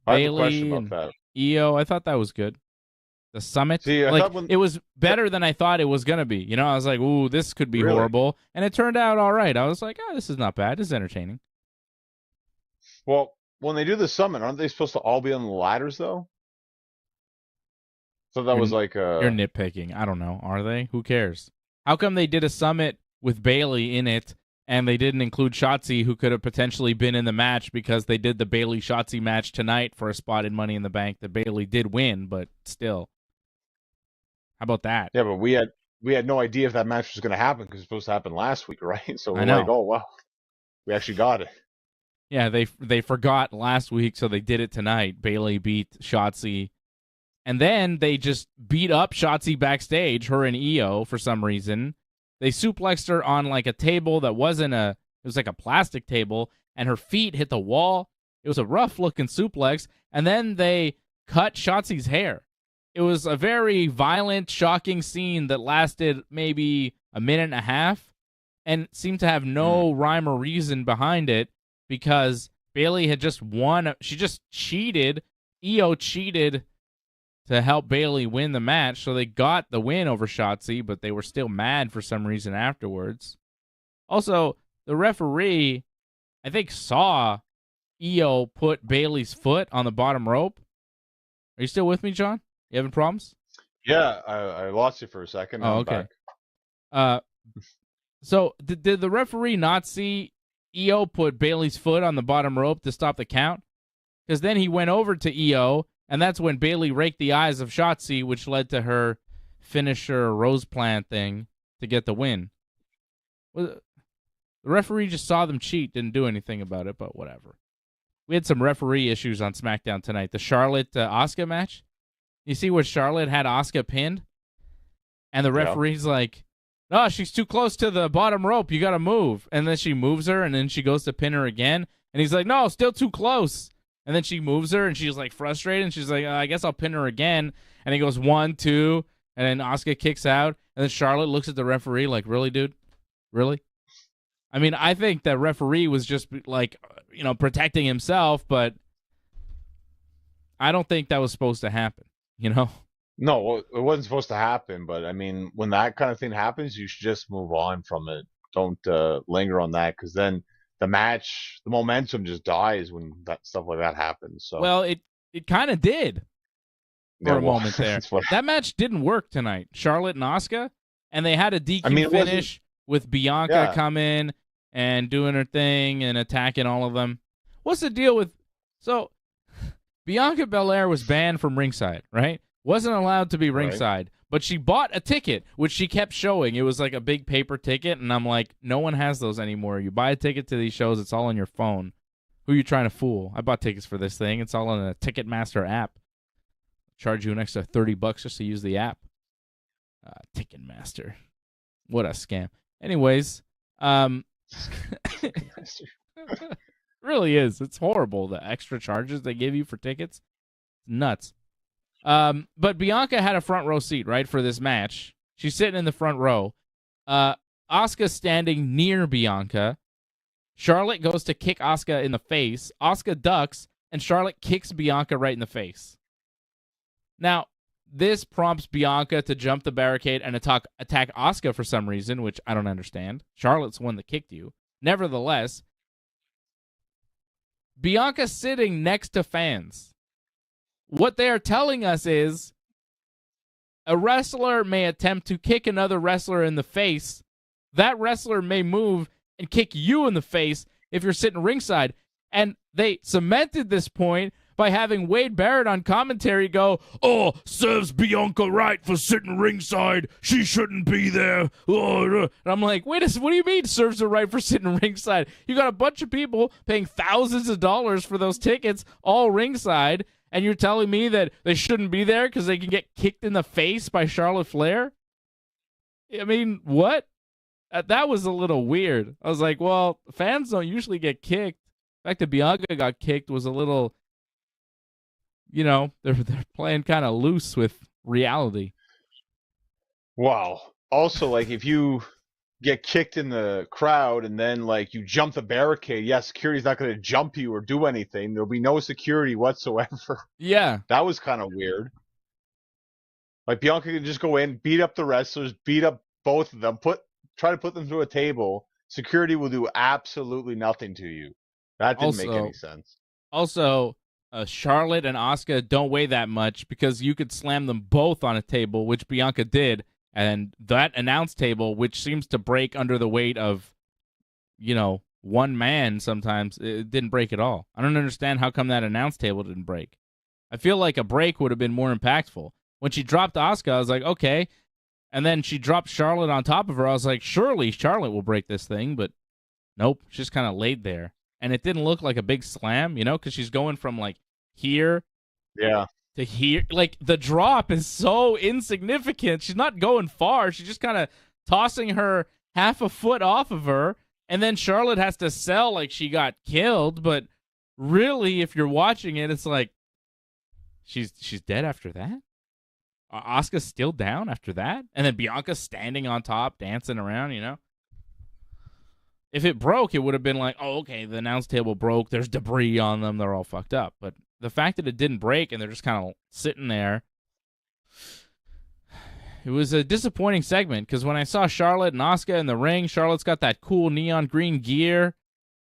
Bayley and Io. I thought that was good. The Summit, it was better than I thought it was going to be. You know, I was like, ooh, this could be horrible. And it turned out all right. I was like, oh, this is not bad. This is entertaining. Well, when they do the Summit, aren't they supposed to all be on the ladders, though? So that was like a... You're nitpicking. I don't know. Are they? Who cares? How come they did a Summit with Bayley in it, and they didn't include Shotzi, who could have potentially been in the match because they did the Bayley-Shotzi match tonight for a spot in Money in the Bank that Bayley did win, but still. How about that? Yeah, but we had no idea if that match was going to happen because it was supposed to happen last week, right? So we're like, oh, wow, we actually got it. Yeah, they forgot last week, so they did it tonight. Bayley beat Shotzi. And then they just beat up Shotzi backstage, her and Io, for some reason. They suplexed her on like a table that wasn't it was like a plastic table, and her feet hit the wall. It was a rough-looking suplex. And then they cut Shotzi's hair. It was a very violent, shocking scene that lasted maybe a minute and a half and seemed to have no rhyme or reason behind it because Bayley had just won. She just cheated. Io cheated to help Bayley win the match, so they got the win over Shotzi, but they were still mad for some reason afterwards. Also, the referee, I think, saw Io put Bayley's foot on the bottom rope. Are you still with me, John? You having problems? Yeah, I lost you for a second. Oh, okay. So did the referee not see Io put Bayley's foot on the bottom rope to stop the count? Because then he went over to Io, and that's when Bayley raked the eyes of Shotzi, which led to her finisher rose plant thing to get the win. The referee just saw them cheat, didn't do anything about it, but whatever. We had some referee issues on SmackDown tonight. The Charlotte-Asuka match. You see where Charlotte had Asuka pinned? And the referee's like, no, she's too close to the bottom rope. You got to move. And then she moves her, and then she goes to pin her again. And he's like, no, still too close. And then she moves her, and she's like frustrated. And she's like, I guess I'll pin her again. And he goes 1, 2, and then Asuka kicks out. And then Charlotte looks at the referee like, really, dude? Really? I mean, I think that referee was just like, protecting himself, but I don't think that was supposed to happen, No, well, it wasn't supposed to happen, but I mean, when that kind of thing happens, you should just move on from it. Don't linger on that, because then the momentum just dies when that stuff like that happens. So, well, it kind of did for a moment there. That match didn't work tonight, Charlotte and Asuka, and they had a DQ finish with Bianca come in and doing her thing and attacking all of them. What's the deal with... So, Bianca Belair was banned from ringside, right? Wasn't allowed to be ringside, but she bought a ticket, which she kept showing. It was like a big paper ticket, and I'm like, no one has those anymore. You buy a ticket to these shows, it's all on your phone. Who are you trying to fool? I bought tickets for this thing. It's all on a Ticketmaster app. Charge you an extra $30 just to use the app. Ticketmaster. What a scam. Anyways, really is. It's horrible, the extra charges they give you for tickets. It's nuts. But Bianca had a front row seat, right, for this match. She's sitting in the front row. Asuka standing near Bianca. Charlotte goes to kick Asuka in the face. Asuka ducks, and Charlotte kicks Bianca right in the face. Now, this prompts Bianca to jump the barricade and attack Asuka for some reason, which I don't understand. Charlotte's the one that kicked you. Nevertheless, Bianca's sitting next to fans. What they are telling us is a wrestler may attempt to kick another wrestler in the face. That wrestler may move and kick you in the face if you're sitting ringside. And they cemented this point by having Wade Barrett on commentary go, oh, serves Bianca right for sitting ringside. She shouldn't be there. And I'm like, wait a second, what do you mean serves her right for sitting ringside? You got a bunch of people paying thousands of dollars for those tickets, all ringside, and you're telling me that they shouldn't be there because they can get kicked in the face by Charlotte Flair? I mean, what? That was a little weird. I was like, well, fans don't usually get kicked. The fact that Bianca got kicked was a little... they're playing kind of loose with reality. Wow. Also, like, if you get kicked in the crowd and then, like, you jump the barricade, security's not going to jump you or do anything. There'll be no security whatsoever. Yeah. That was kind of weird. Like, Bianca can just go in, beat up the wrestlers, beat up both of them, try to put them through a table. Security will do absolutely nothing to you. That didn't make any sense. Also... Charlotte and Asuka don't weigh that much because you could slam them both on a table, which Bianca did, and that announce table, which seems to break under the weight of, one man sometimes, it didn't break at all. I don't understand how come that announce table didn't break. I feel like a break would have been more impactful. When she dropped Asuka, I was like, okay, and then she dropped Charlotte on top of her. I was like, surely Charlotte will break this thing, but nope, she's just kind of laid there. And it didn't look like a big slam, because she's going from, like, here to here. Like, the drop is so insignificant. She's not going far. She's just kind of tossing her half a foot off of her. And then Charlotte has to sell like she got killed. But really, if you're watching it, it's like, she's dead after that? Asuka's still down after that? And then Bianca's standing on top, dancing around, If it broke, it would have been like, oh, okay, the announce table broke. There's debris on them. They're all fucked up. But the fact that it didn't break and they're just kind of sitting there, it was a disappointing segment because when I saw Charlotte and Asuka in the ring, Charlotte's got that cool neon green gear.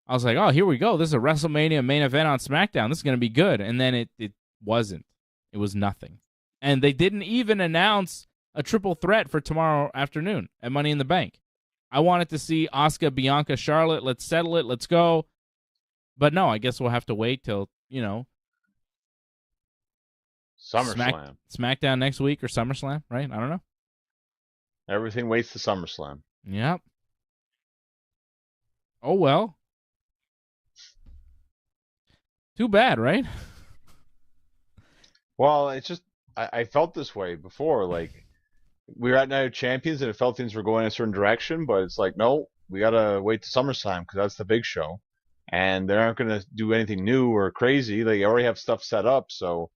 I was like, oh, here we go. This is a WrestleMania main event on SmackDown. This is going to be good. And then it wasn't. It was nothing. And they didn't even announce a triple threat for tomorrow afternoon at Money in the Bank. I wanted to see Asuka, Bianca, Charlotte. Let's settle it. Let's go. But no, I guess we'll have to wait till, SummerSlam. SmackDown next week or SummerSlam, right? I don't know. Everything waits to SummerSlam. Yep. Oh, well. Too bad, right? Well, it's just, I felt this way before. Like, we were at Night of Champions and it felt things were going in a certain direction, but it's like, no, we got to wait to SummerSlam because that's the big show. And they aren't going to do anything new or crazy. They already have stuff set up, so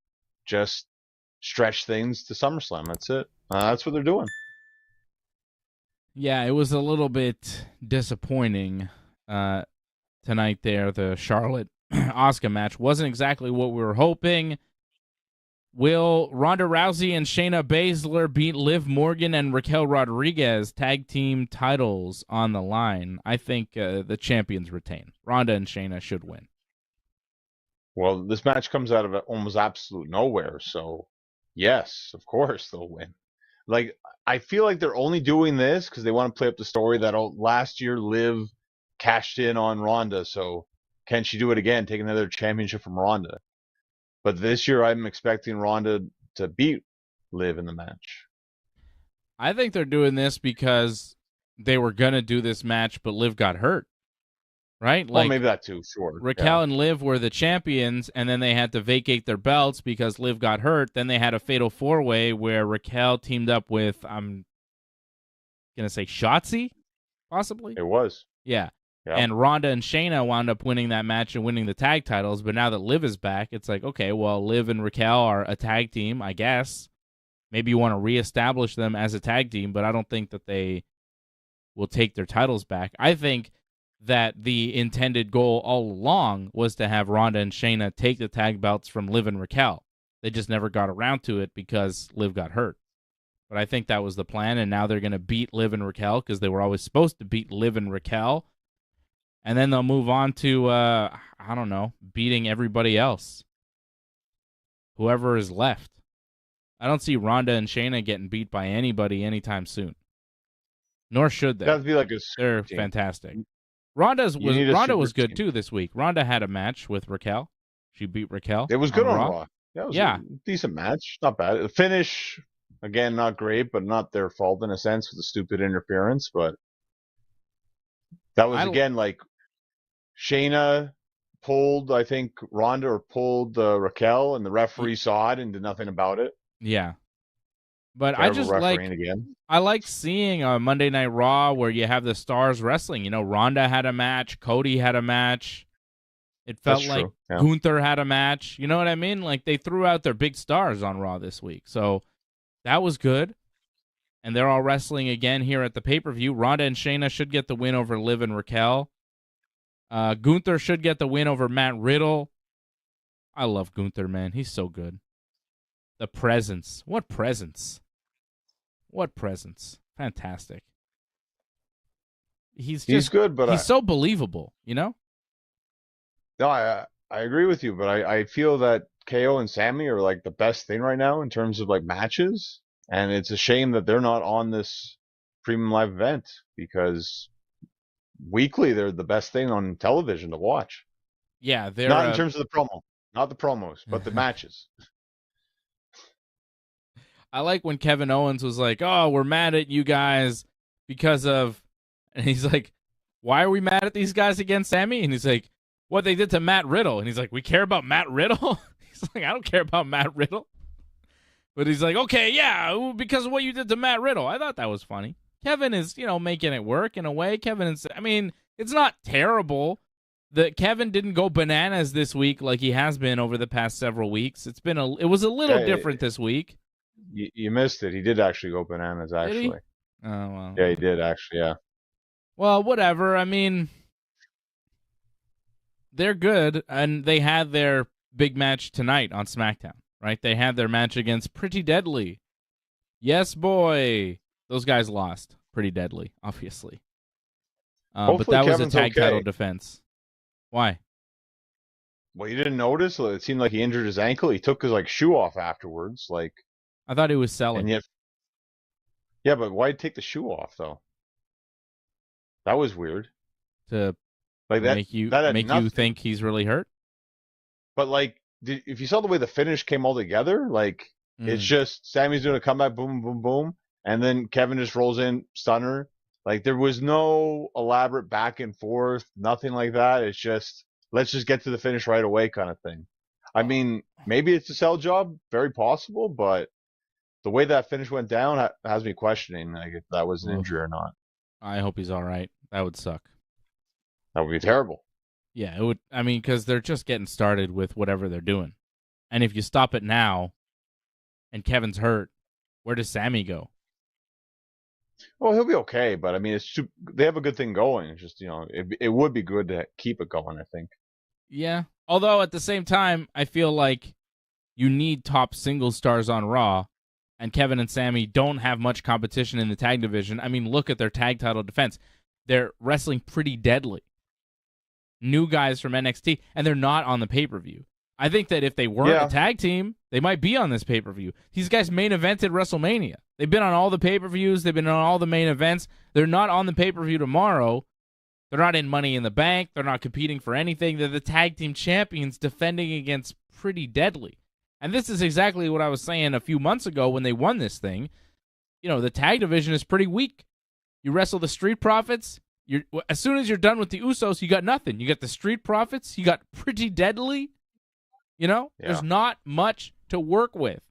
just stretch things to SummerSlam. That's it. That's what they're doing. Yeah, it was a little bit disappointing tonight there. The Charlotte Asuka match wasn't exactly what we were hoping. Will Ronda Rousey and Shayna Baszler beat Liv Morgan and Raquel Rodriguez? Tag team titles on the line. I think the champions retain. Ronda and Shayna should win. Well, this match comes out of almost absolute nowhere, so yes, of course they'll win. Like, I feel like they're only doing this because they want to play up the story that last year Liv cashed in on Ronda, so can she do it again, take another championship from Ronda? But this year I'm expecting Ronda to beat Liv in the match. I think they're doing this because they were going to do this match, but Liv got hurt. Right? Well, maybe that too, sure. Raquel and Liv were the champions, and then they had to vacate their belts because Liv got hurt. Then they had a fatal four-way where Raquel teamed up with, I'm going to say Shotzi, possibly? It was. Yeah. And Ronda and Shayna wound up winning that match and winning the tag titles, but now that Liv is back, it's like, okay, well, Liv and Raquel are a tag team, I guess. Maybe you want to reestablish them as a tag team, but I don't think that they will take their titles back. I think that the intended goal all along was to have Ronda and Shayna take the tag belts from Liv and Raquel. They just never got around to it because Liv got hurt. But I think that was the plan, and now they're going to beat Liv and Raquel because they were always supposed to beat Liv and Raquel. And then they'll move on to, I don't know, beating everybody else. Whoever is left. I don't see Ronda and Shayna getting beat by anybody anytime soon. Nor should they. That'd be like They're team. Fantastic. Ronda was good too this week. Ronda had a match with Raquel. She beat Raquel. It was good on Raw. Yeah, it was a decent match. Not bad. The finish, again, not great, but not their fault in a sense with the stupid interference. But that was, again, like Shayna pulled, I think, Ronda or pulled Raquel, and the referee saw it and did nothing about it. Yeah. But I just like seeing a Monday Night Raw where you have the stars wrestling. You know, Ronda had a match, Cody had a match. It felt like Gunther had a match. You know what I mean? Like they threw out their big stars on Raw this week. So that was good. And they're all wrestling again here at the pay-per-view. Ronda and Shayna should get the win over Liv and Raquel. Gunther should get the win over Matt Riddle. I love Gunther, man. He's so good. The presence. What presence? What presence? Fantastic. He's good, but he's so believable, you know? No, I agree with you, but I feel that KO and Sammy are like the best thing right now in terms of like matches, and it's a shame that they're not on this premium live event because weekly they're the best thing on television to watch. Yeah, they're not in terms of the promo, not the promos, but the matches. I like when Kevin Owens was like, "Oh, we're mad at you guys because of," and he's like, "Why are we mad at these guys against Sammy?" And he's like, "What they did to Matt Riddle." And he's like, "We care about Matt Riddle?" He's like, "I don't care about Matt Riddle." But he's like, "Okay, yeah, because of what you did to Matt Riddle." I thought that was funny. Kevin is, making it work in a way. It's not terrible that Kevin didn't go bananas this week like he has been over the past several weeks. It was a little different this week. You missed it. He did actually go bananas, actually. Oh, well. Yeah, he did, actually, yeah. Well, whatever. I mean, they're good, and they had their big match tonight on SmackDown, right? They had their match against Pretty Deadly. Yes, boy. Those guys lost. Pretty Deadly, obviously. But that was a tag title defense. Why? Well, you didn't notice? It seemed like he injured his ankle. He took his shoe off afterwards. I thought he was selling. And yet, yeah, but why'd take the shoe off though? That was weird. To that make you think he's really hurt. But if you saw the way the finish came all together, it's just Sammy's doing a comeback, boom, boom, boom, and then Kevin just rolls in, stunner. There was no elaborate back and forth, nothing like that. It's just, let's just get to the finish right away kind of thing. I mean, maybe it's a sell job, very possible, but the way that finish went down has me questioning if that was an injury or not. I hope he's all right. That would suck. That would be terrible. Yeah, it would. I mean, because they're just getting started with whatever they're doing. And if you stop it now and Kevin's hurt, where does Sammy go? Well, he'll be okay, but I mean, they have a good thing going. It's just, it would be good to keep it going, I think. Yeah. Although at the same time, I feel like you need top single stars on Raw, and Kevin and Sammy don't have much competition in the tag division. I mean, look at their tag title defense. They're wrestling Pretty Deadly. New guys from NXT, and they're not on the pay-per-view. I think that if they weren't a tag team, they might be on this pay-per-view. These guys main evented WrestleMania. They've been on all the pay-per-views. They've been on all the main events. They're not on the pay-per-view tomorrow. They're not in Money in the Bank. They're not competing for anything. They're the tag team champions defending against Pretty Deadly. And this is exactly what I was saying a few months ago when they won this thing. The tag division is pretty weak. You wrestle the Street Profits. As soon as you're done with the Usos, you got nothing. You got the Street Profits. You got Pretty Deadly. There's not much to work with.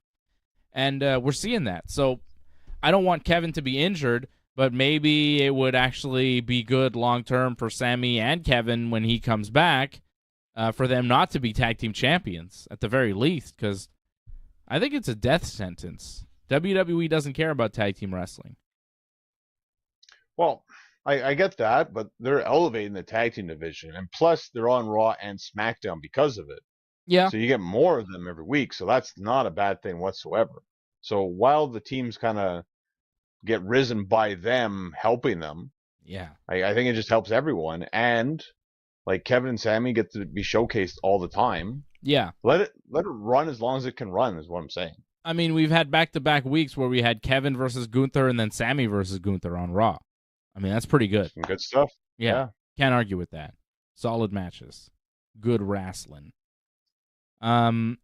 And we're seeing that. So I don't want Kevin to be injured, but maybe it would actually be good long-term for Sammy and Kevin when he comes back for them not to be tag team champions at the very least, because I think it's a death sentence. WWE doesn't care about tag team wrestling. Well, I get that, but they're elevating the tag team division, and plus they're on Raw and SmackDown because of it. Yeah. So you get more of them every week, so that's not a bad thing whatsoever. So while the teams kind of get risen by them helping them, I think it just helps everyone. And Kevin and Sammy get to be showcased all the time. Yeah. Let it run as long as it can run is what I'm saying. I mean, we've had back-to-back weeks where we had Kevin versus Gunther and then Sammy versus Gunther on Raw. I mean, that's pretty good. Some good stuff. Yeah. Can't argue with that. Solid matches. Good wrestling. Gunther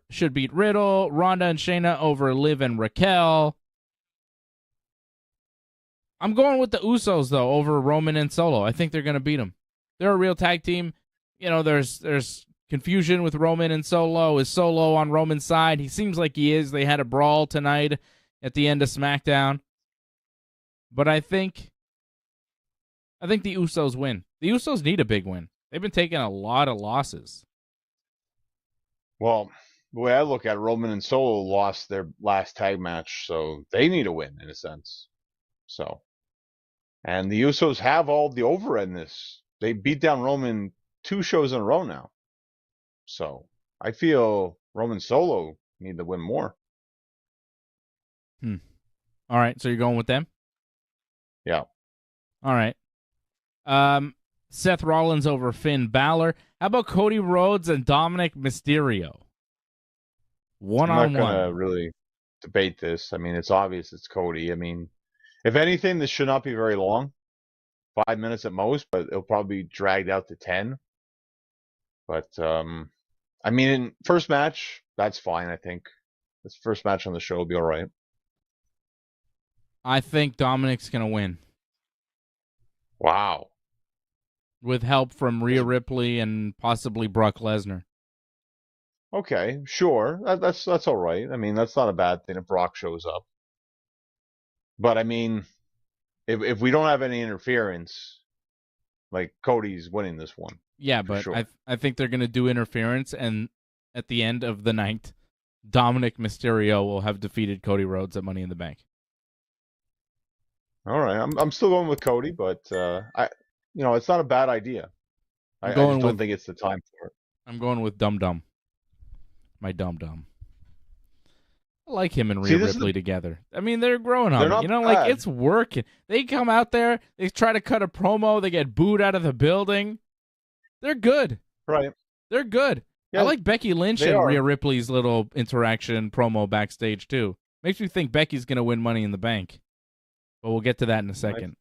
should beat Riddle, Ronda and Shayna over Liv and Raquel. I'm going with the Usos, though, over Roman and Solo. I think they're going to beat them. They're a real tag team. There's confusion with Roman and Solo. Is Solo on Roman's side? He seems like he is. They had a brawl tonight at the end of SmackDown. But I think the Usos win. The Usos need a big win. They've been taking a lot of losses. Well, the way I look at it, Roman and Solo lost their last tag match, so they need a win in a sense. And the Usos have all the over in this. They beat down Roman 2 shows in a row now. So I feel Roman Solo need to win more. All right, so you're going with them? Yeah. All right. Seth Rollins over Finn Balor. How about Cody Rhodes and Dominic Mysterio? One-on-one. I'm not going to really debate this. I mean, it's obvious it's Cody. I mean, if anything, this should not be very long. 5 minutes at most, but it'll probably be dragged out to 10. But, I mean, first match, that's fine, I think. This first match on the show will be all right. I think Dominic's going to win. Wow. With help from Rhea Ripley and possibly Brock Lesnar. Okay, sure. That's all right. I mean, that's not a bad thing if Brock shows up. But, I mean, if we don't have any interference, Cody's winning this one. Yeah, but sure. I think they're going to do interference, and at the end of the night, Dominic Mysterio will have defeated Cody Rhodes at Money in the Bank. All right, I'm still going with Cody, but it's not a bad idea. I just don't think it's the time for it. I'm going with Dum Dum. My Dum Dum. I like him and Rhea Ripley together. I mean, they're growing on me. You know, like, it's working. They come out there, they try to cut a promo, they get booed out of the building. They're good. Right. They're good. Yeah, I like Becky Lynch and Rhea Ripley's little interaction promo backstage, too. Makes me think Becky's going to win Money in the Bank. But we'll get to that in a second.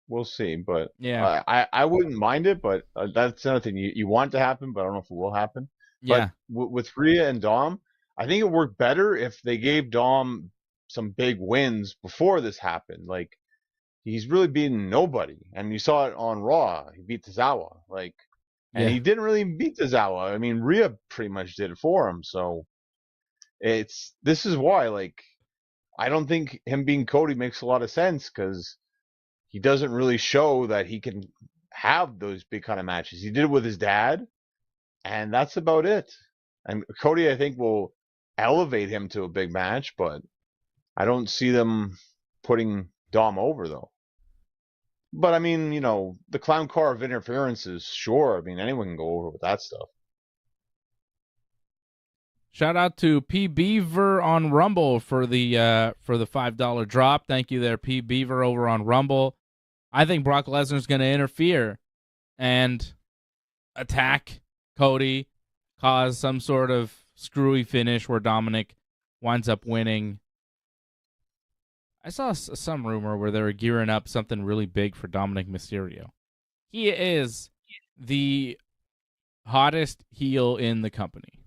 We'll see, but yeah, I wouldn't mind it, but that's another thing. You want it to happen, but I don't know if it will happen. Yeah. But with Rhea and Dom, I think it worked better if they gave Dom some big wins before this happened. Like, he's really beaten nobody, and you saw it on Raw. He beat Tozawa, and he didn't really beat Tozawa. I mean, Rhea pretty much did it for him. So this is why, I don't think him being Cody makes a lot of sense, because he doesn't really show that he can have those big kind of matches. He did it with his dad, and that's about it. And Cody, I think, will elevate him to a big match, but I don't see them putting Dom over, though. But, I mean, the clown car of interferences, sure. I mean, anyone can go over with that stuff. Shout out to P. Beaver on Rumble for the $5 drop. Thank you there, P. Beaver over on Rumble. I think Brock Lesnar's going to interfere and attack Cody, cause some sort of screwy finish where Dominic winds up winning. I saw some rumor where they were gearing up something really big for Dominic Mysterio. He is the hottest heel in the company.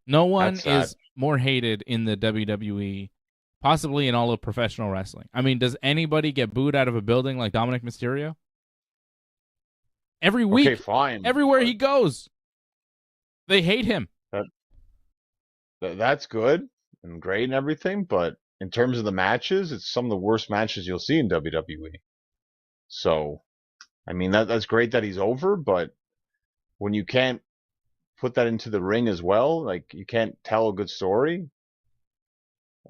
No one is more hated in the WWE, possibly in all of professional wrestling. I mean, does anybody get booed out of a building like Dominic Mysterio? Every week, okay, fine, everywhere he goes, they hate him. That's good and great and everything, but in terms of the matches, it's some of the worst matches you'll see in WWE. So, I mean, that's great that he's over, but when you can't put that into the ring as well, you can't tell a good story,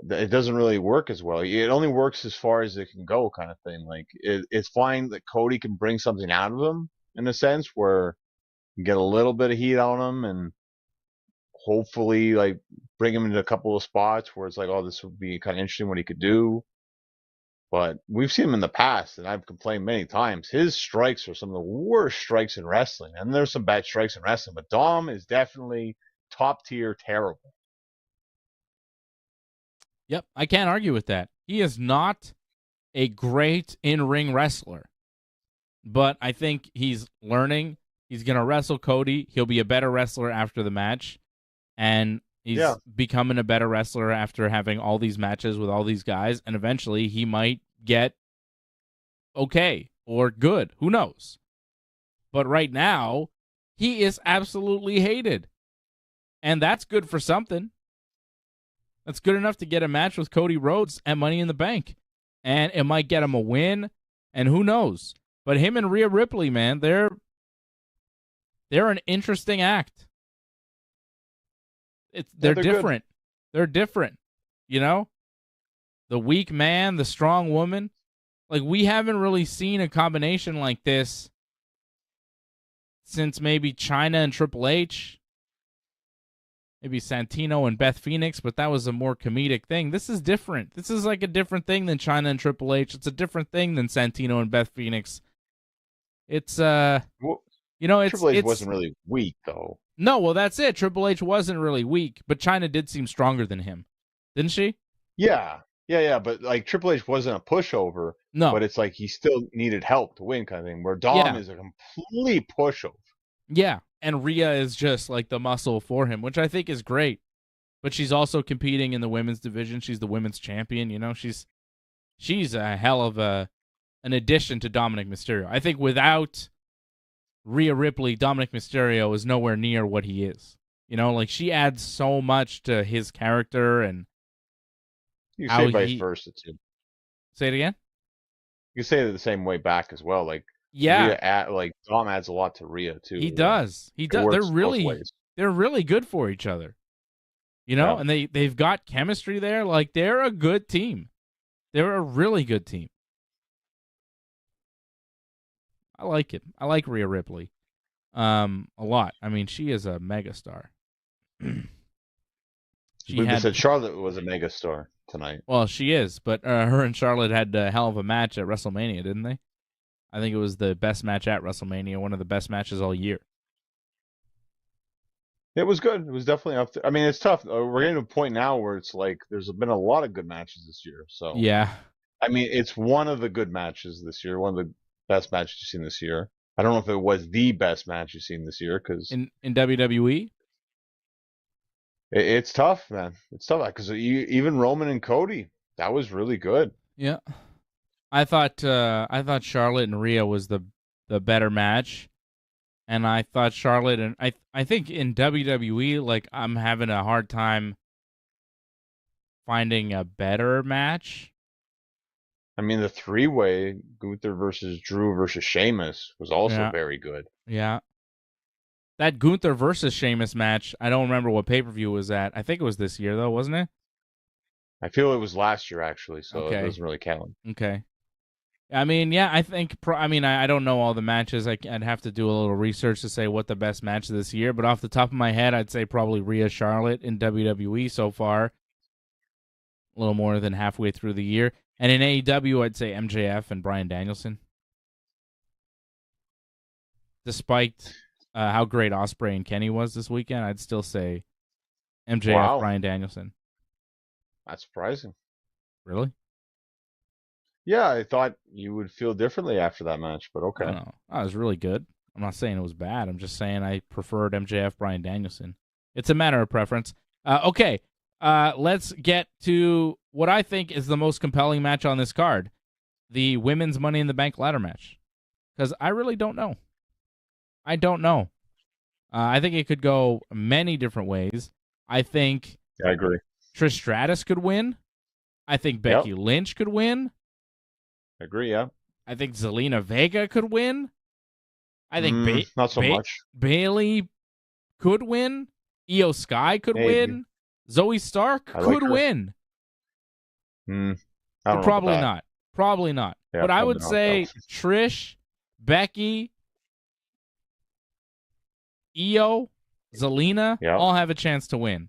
it doesn't really work as well. It only works as far as it can go, kind of thing. It's fine that Cody can bring something out of him, in a sense, where you get a little bit of heat on him and hopefully bring him into a couple of spots where it's oh, this would be kind of interesting what he could do. But we've seen him in the past, and I've complained many times. His strikes are some of the worst strikes in wrestling, and there's some bad strikes in wrestling, but Dom is definitely top tier terrible. Yep, I can't argue with that. He is not a great in-ring wrestler, but I think he's learning. He's going to wrestle Cody. He'll be a better wrestler after the match, and he's becoming a better wrestler after having all these matches with all these guys, and eventually he might get okay or good. Who knows? But right now, he is absolutely hated, and that's good for something. That's good enough to get a match with Cody Rhodes at Money in the Bank, and it might get him a win, and who knows? But him and Rhea Ripley, man, they're an interesting act. They're different. Good. They're different. The weak man, the strong woman. We haven't really seen a combination like this since maybe Chyna and Triple H. Maybe Santino and Beth Phoenix, but that was a more comedic thing. This is different. This is a different thing than Chyna and Triple H. It's a different thing than Santino and Beth Phoenix. It's Triple H wasn't really weak, though. No, well, that's it. Triple H wasn't really weak, but Chyna did seem stronger than him, didn't she? Yeah. But Triple H wasn't a pushover. No, but it's he still needed help to win, kind of thing. Where Dom is a complete pushover. Yeah, and Rhea is just the muscle for him, which I think is great. But she's also competing in the women's division. She's the women's champion. She's a hell of an addition to Dominic Mysterio. I think without Rhea Ripley, Dominic Mysterio is nowhere near what he is. She adds so much to his character, and you say vice versa too. Say it again. You say it the same way back as well. Rhea Dom adds a lot to Rhea too. He does. He does. They're really good for each other. And they've got chemistry there. They're a good team. They're a really good team. I like it. I like Rhea Ripley. A lot. I mean, she is a megastar. They said Charlotte was a megastar tonight. Well, she is, but her and Charlotte had a hell of a match at WrestleMania, didn't they? I think it was the best match at WrestleMania, one of the best matches all year. It was good. It was definitely up there. I mean, it's tough. We're getting to a point now where it's like there's been a lot of good matches this year. So yeah, I mean, it's one of the good matches this year, one of the best matches you've seen this year. I don't know if it was the best match you've seen this year because in WWE, it's tough, man. It's tough because even Roman and Cody, that was really good. Yeah, I thought Charlotte and Rhea was the better match. And I thought Charlotte and I think in WWE, like, I'm having a hard time finding a better match. I mean, the three-way Gunther versus Drew versus Sheamus was also very good. Yeah. That Gunther versus Sheamus match, I don't remember what pay-per-view it was at. I think it was this year, though, wasn't it? I feel it was last year, actually, so okay. It doesn't really count. Okay. I mean, yeah, I think. I don't know all the matches. I'd have to do a little research to say what the best match of this year. But off the top of my head, I'd say probably Rhea Charlotte in WWE so far. A little more than halfway through the year, and in AEW, I'd say MJF and Bryan Danielson. Despite how great Ospreay and Kenny was this weekend, I'd still say MJF, Bryan Danielson. That's surprising. Really? Yeah, I thought you would feel differently after that match, but okay. No, it was really good. I'm not saying it was bad. I'm just saying I preferred MJF, Bryan Danielson. It's a matter of preference. Okay, let's get to what I think is the most compelling match on this card, the Women's Money in the Bank ladder match. Because I really don't know. I don't know. I think it could go many different ways. I think I agree. Trish Stratus could win. I think Becky Lynch could win. I agree, yeah. I think Zelina Vega could win. I think not so much. Bayley could win. Io Sky could win. Zoe Stark could win. But probably not. Probably not. Yeah, but I would say Trish, Becky, Io, Zelina all have a chance to win.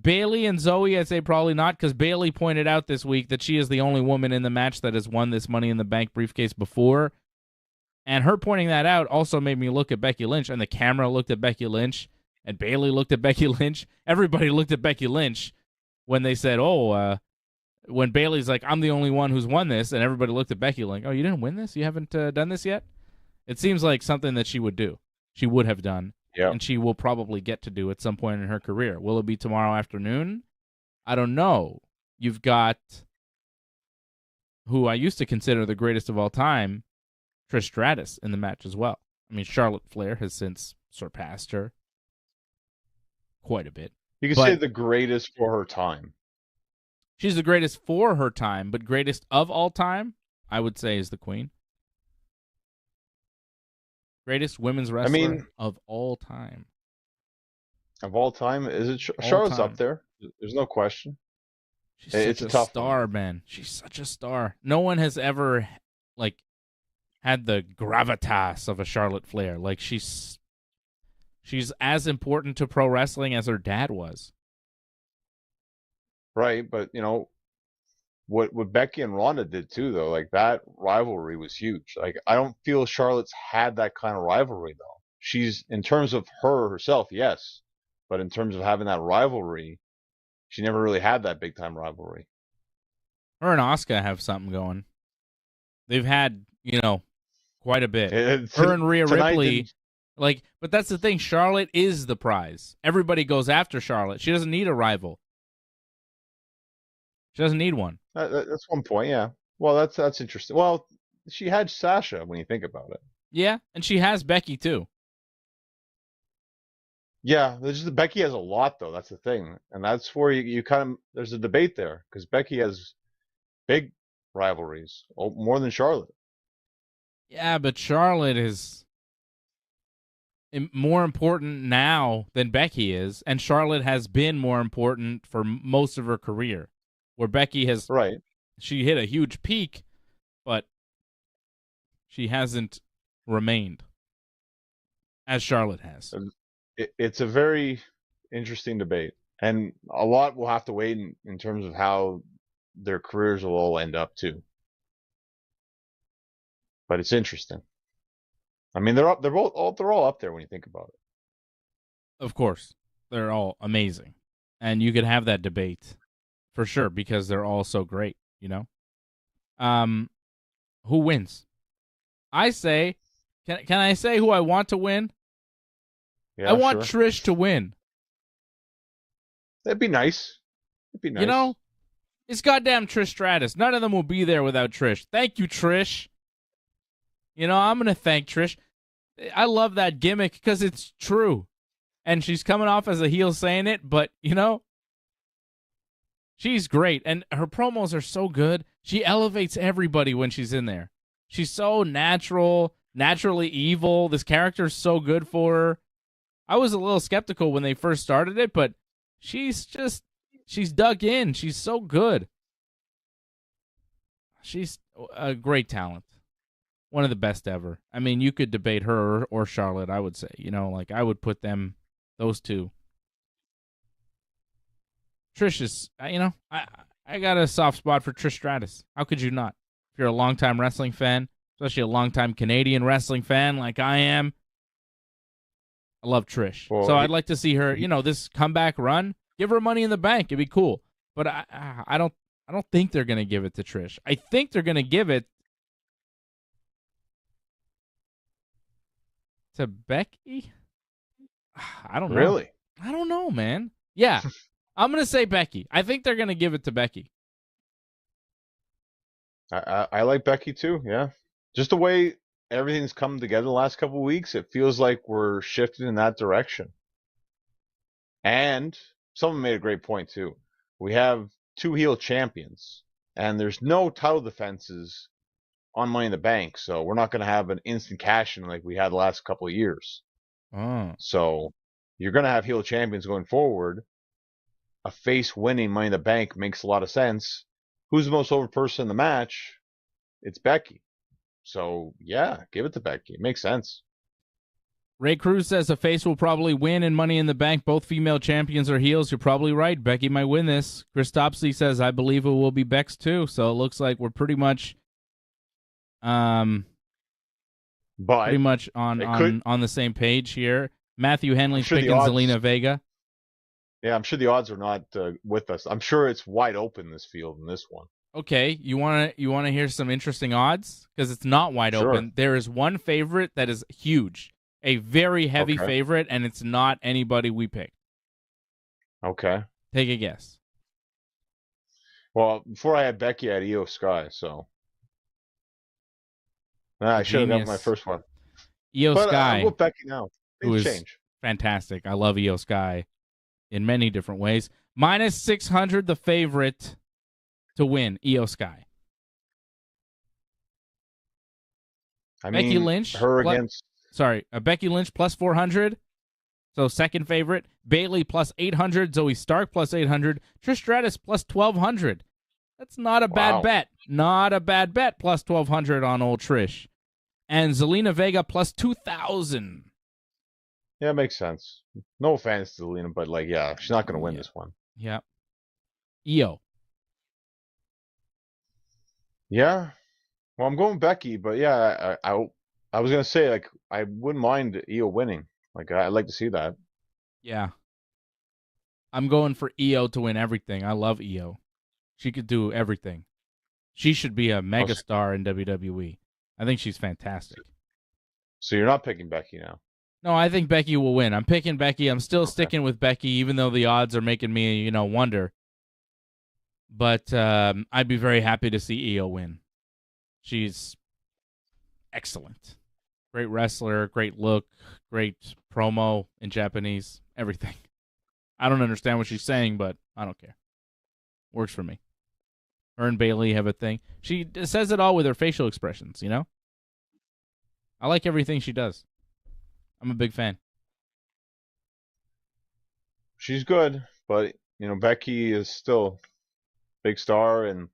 Bayley and Zoe, I'd say probably not, because Bayley pointed out this week that she is the only woman in the match that has won this Money in the Bank briefcase before. And her pointing that out also made me look at Becky Lynch, and the camera looked at Becky Lynch, and Bayley looked at Becky Lynch. Everybody looked at Becky Lynch when they said, when Bayley's like, I'm the only one who's won this, and everybody looked at Becky like, oh, you didn't win this? You haven't done this yet? It seems like something that she would do. She would have done. Yeah. And she will probably get to do at some point in her career. Will it be tomorrow afternoon? I don't know. You've got who I used to consider the greatest of all time, Trish Stratus, in the match as well. I mean, Charlotte Flair has since surpassed her quite a bit. You could say the greatest for her time. She's the greatest for her time, but greatest of all time, I would say, is the Queen. Greatest women's wrestler of all time. Of all time? Is it Charlotte's up there? There's no question. She's such a star, man. She's such a star. No one has ever had the gravitas of a Charlotte Flair. Like she's as important to pro wrestling as her dad was. Right, but what Becky and Ronda did too, though, like that rivalry was huge. Like I don't feel Charlotte's had that kind of rivalry though. She's in terms of herself, yes, but in terms of having that rivalry, she never really had that big time rivalry. Her and Asuka have something going. They've had quite a bit. Her and Rhea Ripley, but that's the thing. Charlotte is the prize. Everybody goes after Charlotte. She doesn't need a rival. She doesn't need one. That's one point, yeah. Well, that's interesting. Well, she had Sasha when you think about it. Yeah, and she has Becky too. Yeah, Becky has a lot though. That's the thing, and that's where you kind of there's a debate there because Becky has big rivalries, more than Charlotte. Yeah, but Charlotte is more important now than Becky is, and Charlotte has been more important for most of her career. Where Becky has, she hit a huge peak, but she hasn't remained as Charlotte has. It's a very interesting debate, and a lot will have to wait in terms of how their careers will all end up too. But it's interesting. I mean, they're all up there when you think about it. Of course, they're all amazing, and you could have that debate for sure because they're all so great. Who wins? I say, can I say who I want to win? Yeah, I want sure. Trish to win. That'd be nice. It's goddamn Trish Stratus. None of them will be there without Trish. Thank you, Trish. I'm going to thank Trish. I love that gimmick because it's true. And she's coming off as a heel saying it, but, she's great. And her promos are so good. She elevates everybody when she's in there. She's so naturally evil. This character's so good for her. I was a little skeptical when they first started it, but she's dug in. She's so good. She's a great talent. One of the best ever. I mean, you could debate her or Charlotte, I would say. I would put those two. Trish is, I got a soft spot for Trish Stratus. How could you not? If you're a longtime wrestling fan, especially a longtime Canadian wrestling fan like I am, I love Trish. Well, so I'd like to see her, this comeback run. Give her Money in the Bank. It'd be cool. But I don't think they're going to give it to Trish. I think they're going to give it to Becky? I don't know. Really? I don't know, man. Yeah, I'm going to say Becky. I think they're going to give it to Becky. I like Becky too, yeah. Just the way everything's come together the last couple of weeks, it feels like we're shifting in that direction. And someone made a great point too. We have two heel champions, and there's no title defenses on Money in the Bank, so we're not going to have an instant cash-in like we had the last couple of years. Oh. So you're going to have heel champions going forward. A face winning Money in the Bank makes a lot of sense. Who's the most over person in the match? It's Becky. So, yeah, give it to Becky. It makes sense. Ray Cruz says a face will probably win in Money in the Bank. Both female champions are heels. You're probably right. Becky might win this. Chris Topsy says, I believe it will be Bex too. So it looks like we're pretty much on the same page here. Matthew Henley's picking Zelina Vega. Yeah, I'm sure the odds are not with us. I'm sure it's wide open, this field in this one. Okay, you want to hear some interesting odds? Because it's not wide open. There is one favorite that is huge. A very heavy favorite, and it's not anybody we picked. Okay. Take a guess. Well, before I had Becky, I had Io Sky, so. I should have got my first one. Io Sky. I'll go Becky now. Things change. Fantastic. I love Io Sky in many different ways. Minus 600, the favorite to win, Io Sky. Becky Lynch. Becky Lynch plus 400. So second favorite. Bayley plus 800. Zoe Stark plus 800. Trish Stratus plus 1,200. That's not a bad bet. Not a bad bet. Plus 1,200 on old Trish. And Zelina Vega plus 2,000. Yeah, it makes sense. No offense to Zelina, but she's not going to win this one. Yeah. Io. Yeah. Well, I'm going Becky, but yeah, I was going to say, I wouldn't mind Io winning. I'd like to see that. Yeah. I'm going for Io to win everything. I love Io. She could do everything. She should be a megastar in WWE. I think she's fantastic. So you're not picking Becky now? No, I think Becky will win. I'm picking Becky. I'm still sticking with Becky, even though the odds are making me, wonder. But I'd be very happy to see Io win. She's excellent. Great wrestler, great look, great promo in Japanese, everything. I don't understand what she's saying, but I don't care. Works for me. Her and Bayley have a thing. She says it all with her facial expressions, I like everything she does. I'm a big fan. She's good, but, Becky is still a big star and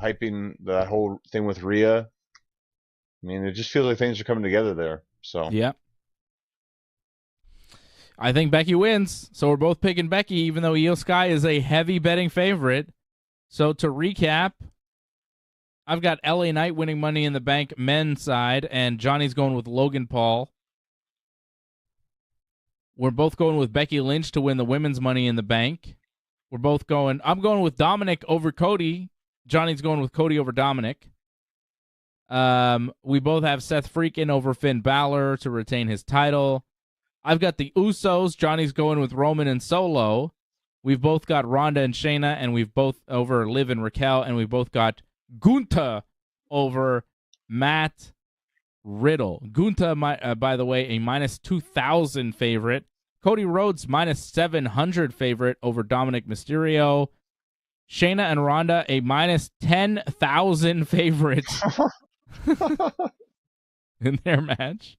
hyping that whole thing with Rhea. I mean, it just feels like things are coming together there. So yeah. I think Becky wins, so we're both picking Becky, even though Io Sky is a heavy betting favorite. So to recap, I've got LA Knight winning Money in the Bank men's side, and Johnny's going with Logan Paul. We're both going with Becky Lynch to win the women's Money in the Bank. I'm going with Dominic over Cody. Johnny's going with Cody over Dominic. We both have Seth Freakin over Finn Balor to retain his title. I've got the Usos. Johnny's going with Roman and Solo. We've both got Ronda and Shayna, and we've both over Liv and Raquel, and we've both got Gunther over Matt Riddle. Gunther, by the way, a minus 2,000 favorite. Cody Rhodes, minus 700 favorite over Dominic Mysterio. Shayna and Ronda, a minus 10,000 favorite in their match.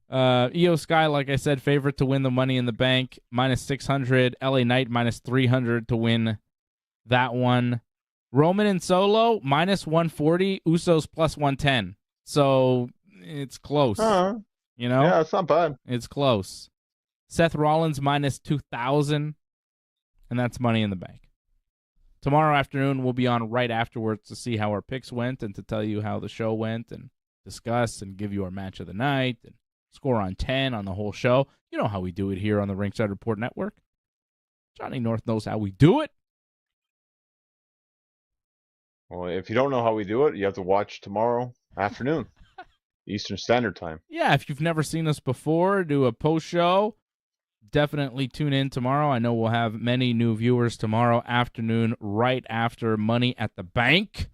Io Sky, like I said, favorite to win the Money in the Bank, minus 600. LA Knight, minus 300 to win that one. Roman and Solo, minus 140. Usos, plus 110. So it's close. You know? Yeah, it's not bad. It's close. Seth Rollins, minus 2,000. And that's Money in the Bank. Tomorrow afternoon, we'll be on right afterwards to see how our picks went and to tell you how the show went and discuss and give you our match of the night and score on 10 on the whole show. You know how we do it here on the Ringside Report Network. Johnny North knows how we do it. Well, if you don't know how we do it, you have to watch tomorrow afternoon, Eastern Standard Time. Yeah, if you've never seen us before, do a post show. Definitely tune in tomorrow. I know we'll have many new viewers tomorrow afternoon, right after Money at the Bank.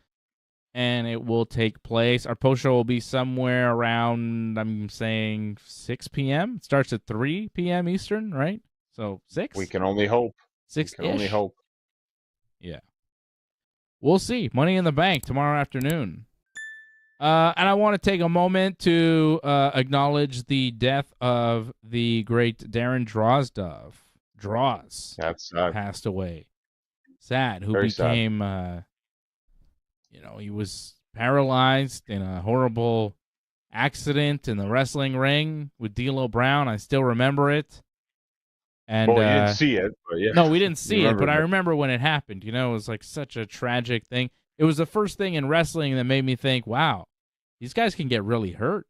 And it will take place. Our post show will be somewhere around, I'm saying, 6 p.m. It starts at 3 p.m. Eastern, right? So 6? We can only hope. 6 We can only hope. Yeah. We'll see. Money in the Bank tomorrow afternoon. And I want to take a moment to acknowledge the death of the great Darren Drozdov. That's sad. Passed away. Sad. Who Very became, he was paralyzed in a horrible accident in the wrestling ring with D'Lo Brown. I still remember it. And well, you didn't see it, but yeah. No, we didn't see it, but I remember when it happened. It was like such a tragic thing. It was the first thing in wrestling that made me think, wow, these guys can get really hurt.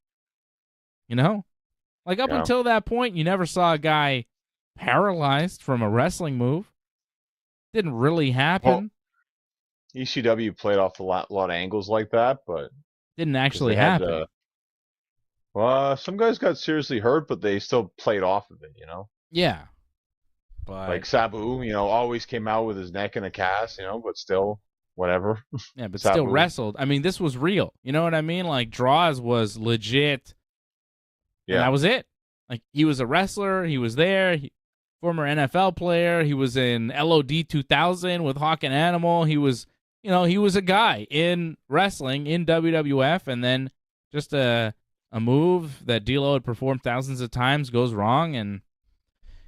Like up until that point, you never saw a guy paralyzed from a wrestling move. Didn't really happen. Well, ECW played off a lot of angles like that, but didn't actually happen. Some guys got seriously hurt, but they still played off of it, Yeah. But like Sabu, always came out with his neck in a cast, but still, whatever. Yeah, but still wrestled. I mean, this was real. You know what I mean? Like, Droz was legit. Yeah. And that was it. Like, he was a wrestler. He was there. Former NFL player. He was in LOD 2000 with Hawk and Animal. He was, he was a guy in wrestling, in WWF, and then just a move that D'Lo had performed thousands of times goes wrong, and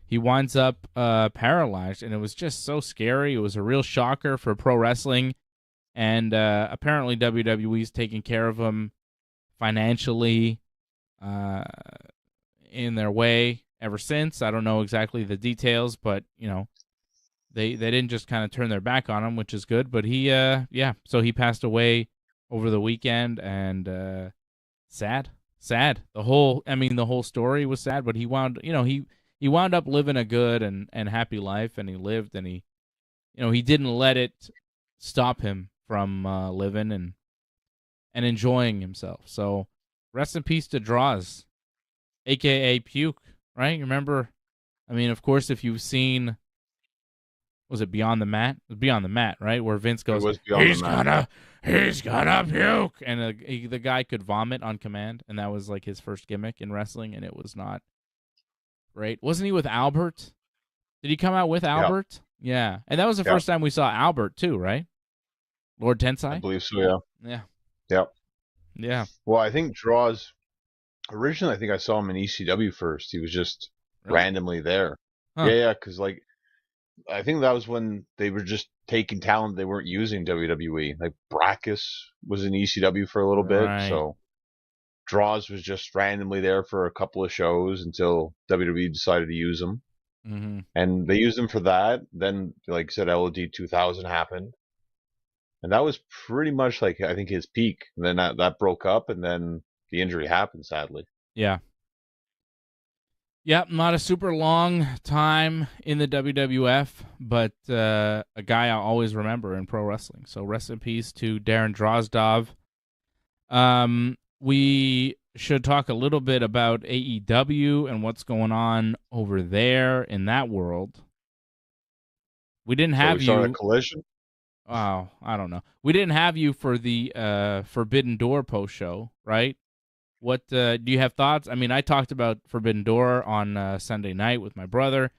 he winds up paralyzed, and it was just so scary. It was a real shocker for pro wrestling, and apparently WWE's taking care of him financially in their way ever since. I don't know exactly the details, but, they didn't just kind of turn their back on him, which is good. But so he passed away over the weekend, and sad. The whole story was sad, but he wound up living a good and happy life, and he lived, and he didn't let it stop him from living and enjoying himself. So rest in peace to Droz, a.k.a. Puke, right? Remember, of course, if you've seen, was it Beyond the Mat? It was Beyond the Mat, right? Where Vince goes, he's gonna puke, and the guy could vomit on command, and that was like his first gimmick in wrestling, and it was not great. Wasn't he with Albert? Did he come out with Albert? Yeah. And that was the first time we saw Albert too, right? Lord Tensai? I believe so, yeah. Yeah. Yep. Yeah. Well, I think Droz, originally I think I saw him in ECW first. He was just randomly there. Huh. Yeah, because I think that was when they were just taking talent they weren't using WWE. Like Brackus was in ECW for a little bit, so Droz was just randomly there for a couple of shows until WWE decided to use him. Mm-hmm. And they used him for that. Then, like I said, LOD 2000 happened. And that was pretty much like, I think, his peak. And then that broke up, and then the injury happened, sadly. Yeah. Yep, not a super long time in the WWF, but a guy I'll always remember in pro wrestling. So rest in peace to Darren Drozdov. We should talk a little bit about AEW and what's going on over there in that world. We didn't have you. A Collision? Wow, I don't know. We didn't have you for the Forbidden Door post show, right? What do you have thoughts? I mean, I talked about Forbidden Door on Sunday night with my brother.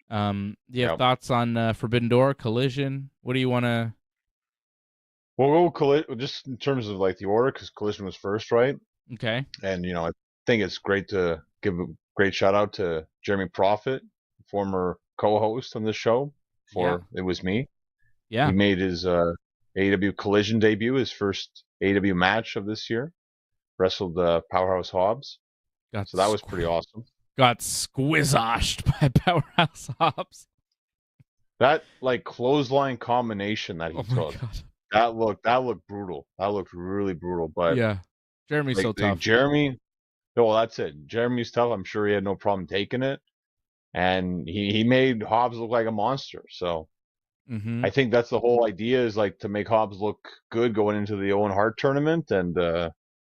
Do you have thoughts on Forbidden Door, Collision? What do you want to? We'll go Collision just in terms of like the order, because Collision was first, right? Okay. And I think it's great to give a great shout out to Jeremy Prophet, former co-host on this show. It was me. Yeah. He made his AEW Collision debut, his first AEW match of this year. Wrestled Powerhouse Hobbs. So that was pretty awesome. Got squizzoshed by Powerhouse Hobbs. That like clothesline combination that he took. That looked brutal. That looked really brutal. But yeah, Jeremy's so tough. Well, that's it. Jeremy's tough. I'm sure he had no problem taking it, and he made Hobbs look like a monster. So I think that's the whole idea, is like to make Hobbs look good going into the Owen Hart tournament, and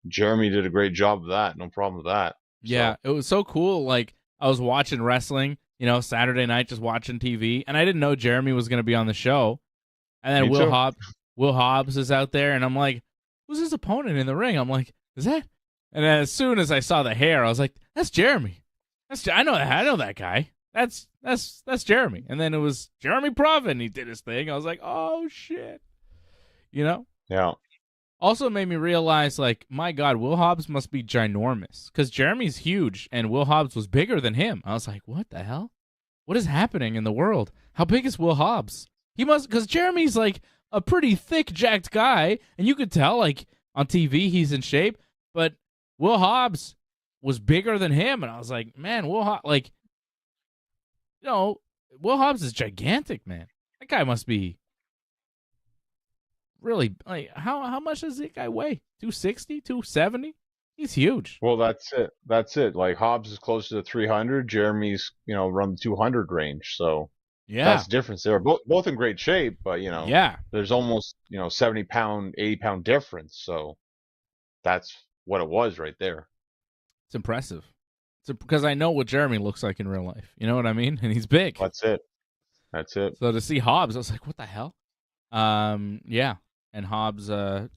Jeremy did a great job of that. No problem with that. Yeah, it was so cool. Like, I was watching wrestling, Saturday night, just watching TV, and I didn't know Jeremy was going to be on the show. And then Will Hobbs is out there, and I'm like, who's his opponent in the ring? I'm like, is that? And then as soon as I saw the hair, I was like, that's Jeremy. I know that guy. That's Jeremy. And then it was Jeremy Prophet, and he did his thing. I was like, oh shit. Yeah. Also made me realize, like, my God, Will Hobbs must be ginormous, because Jeremy's huge, and Will Hobbs was bigger than him. I was like, what the hell? What is happening in the world? How big is Will Hobbs? He must, because Jeremy's, like, a pretty thick, jacked guy, and you could tell, like, on TV he's in shape, but Will Hobbs was bigger than him, and I was like, man, Will Hobbs, like, Will Hobbs is gigantic, man. That guy must be really, like, how much does that guy weigh? 260, 270? He's huge. Well, that's it. Like, Hobbs is closer to 300. Jeremy's, around the 200 range. So that's the difference. They're both in great shape, but there's almost 70-pound, 80-pound difference. So that's what it was right there. It's impressive. Because I know what Jeremy looks like in real life. You know what I mean? And he's big. That's it. So to see Hobbs, I was like, what the hell? Yeah. And Hobbs, it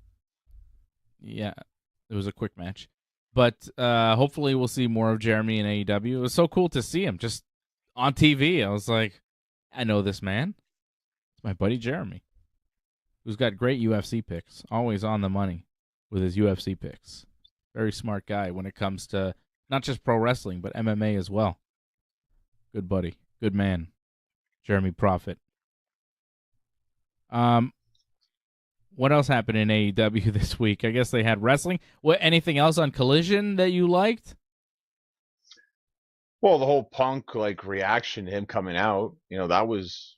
was a quick match. But hopefully we'll see more of Jeremy in AEW. It was so cool to see him just on TV. I was like, I know this man. It's my buddy Jeremy, who's got great UFC picks, always on the money with his UFC picks. Very smart guy when it comes to not just pro wrestling, but MMA as well. Good buddy. Good man. Jeremy Prophet. What else happened in AEW this week? I guess they had wrestling. Anything else on Collision that you liked? Well, the whole Punk reaction to him coming out, that was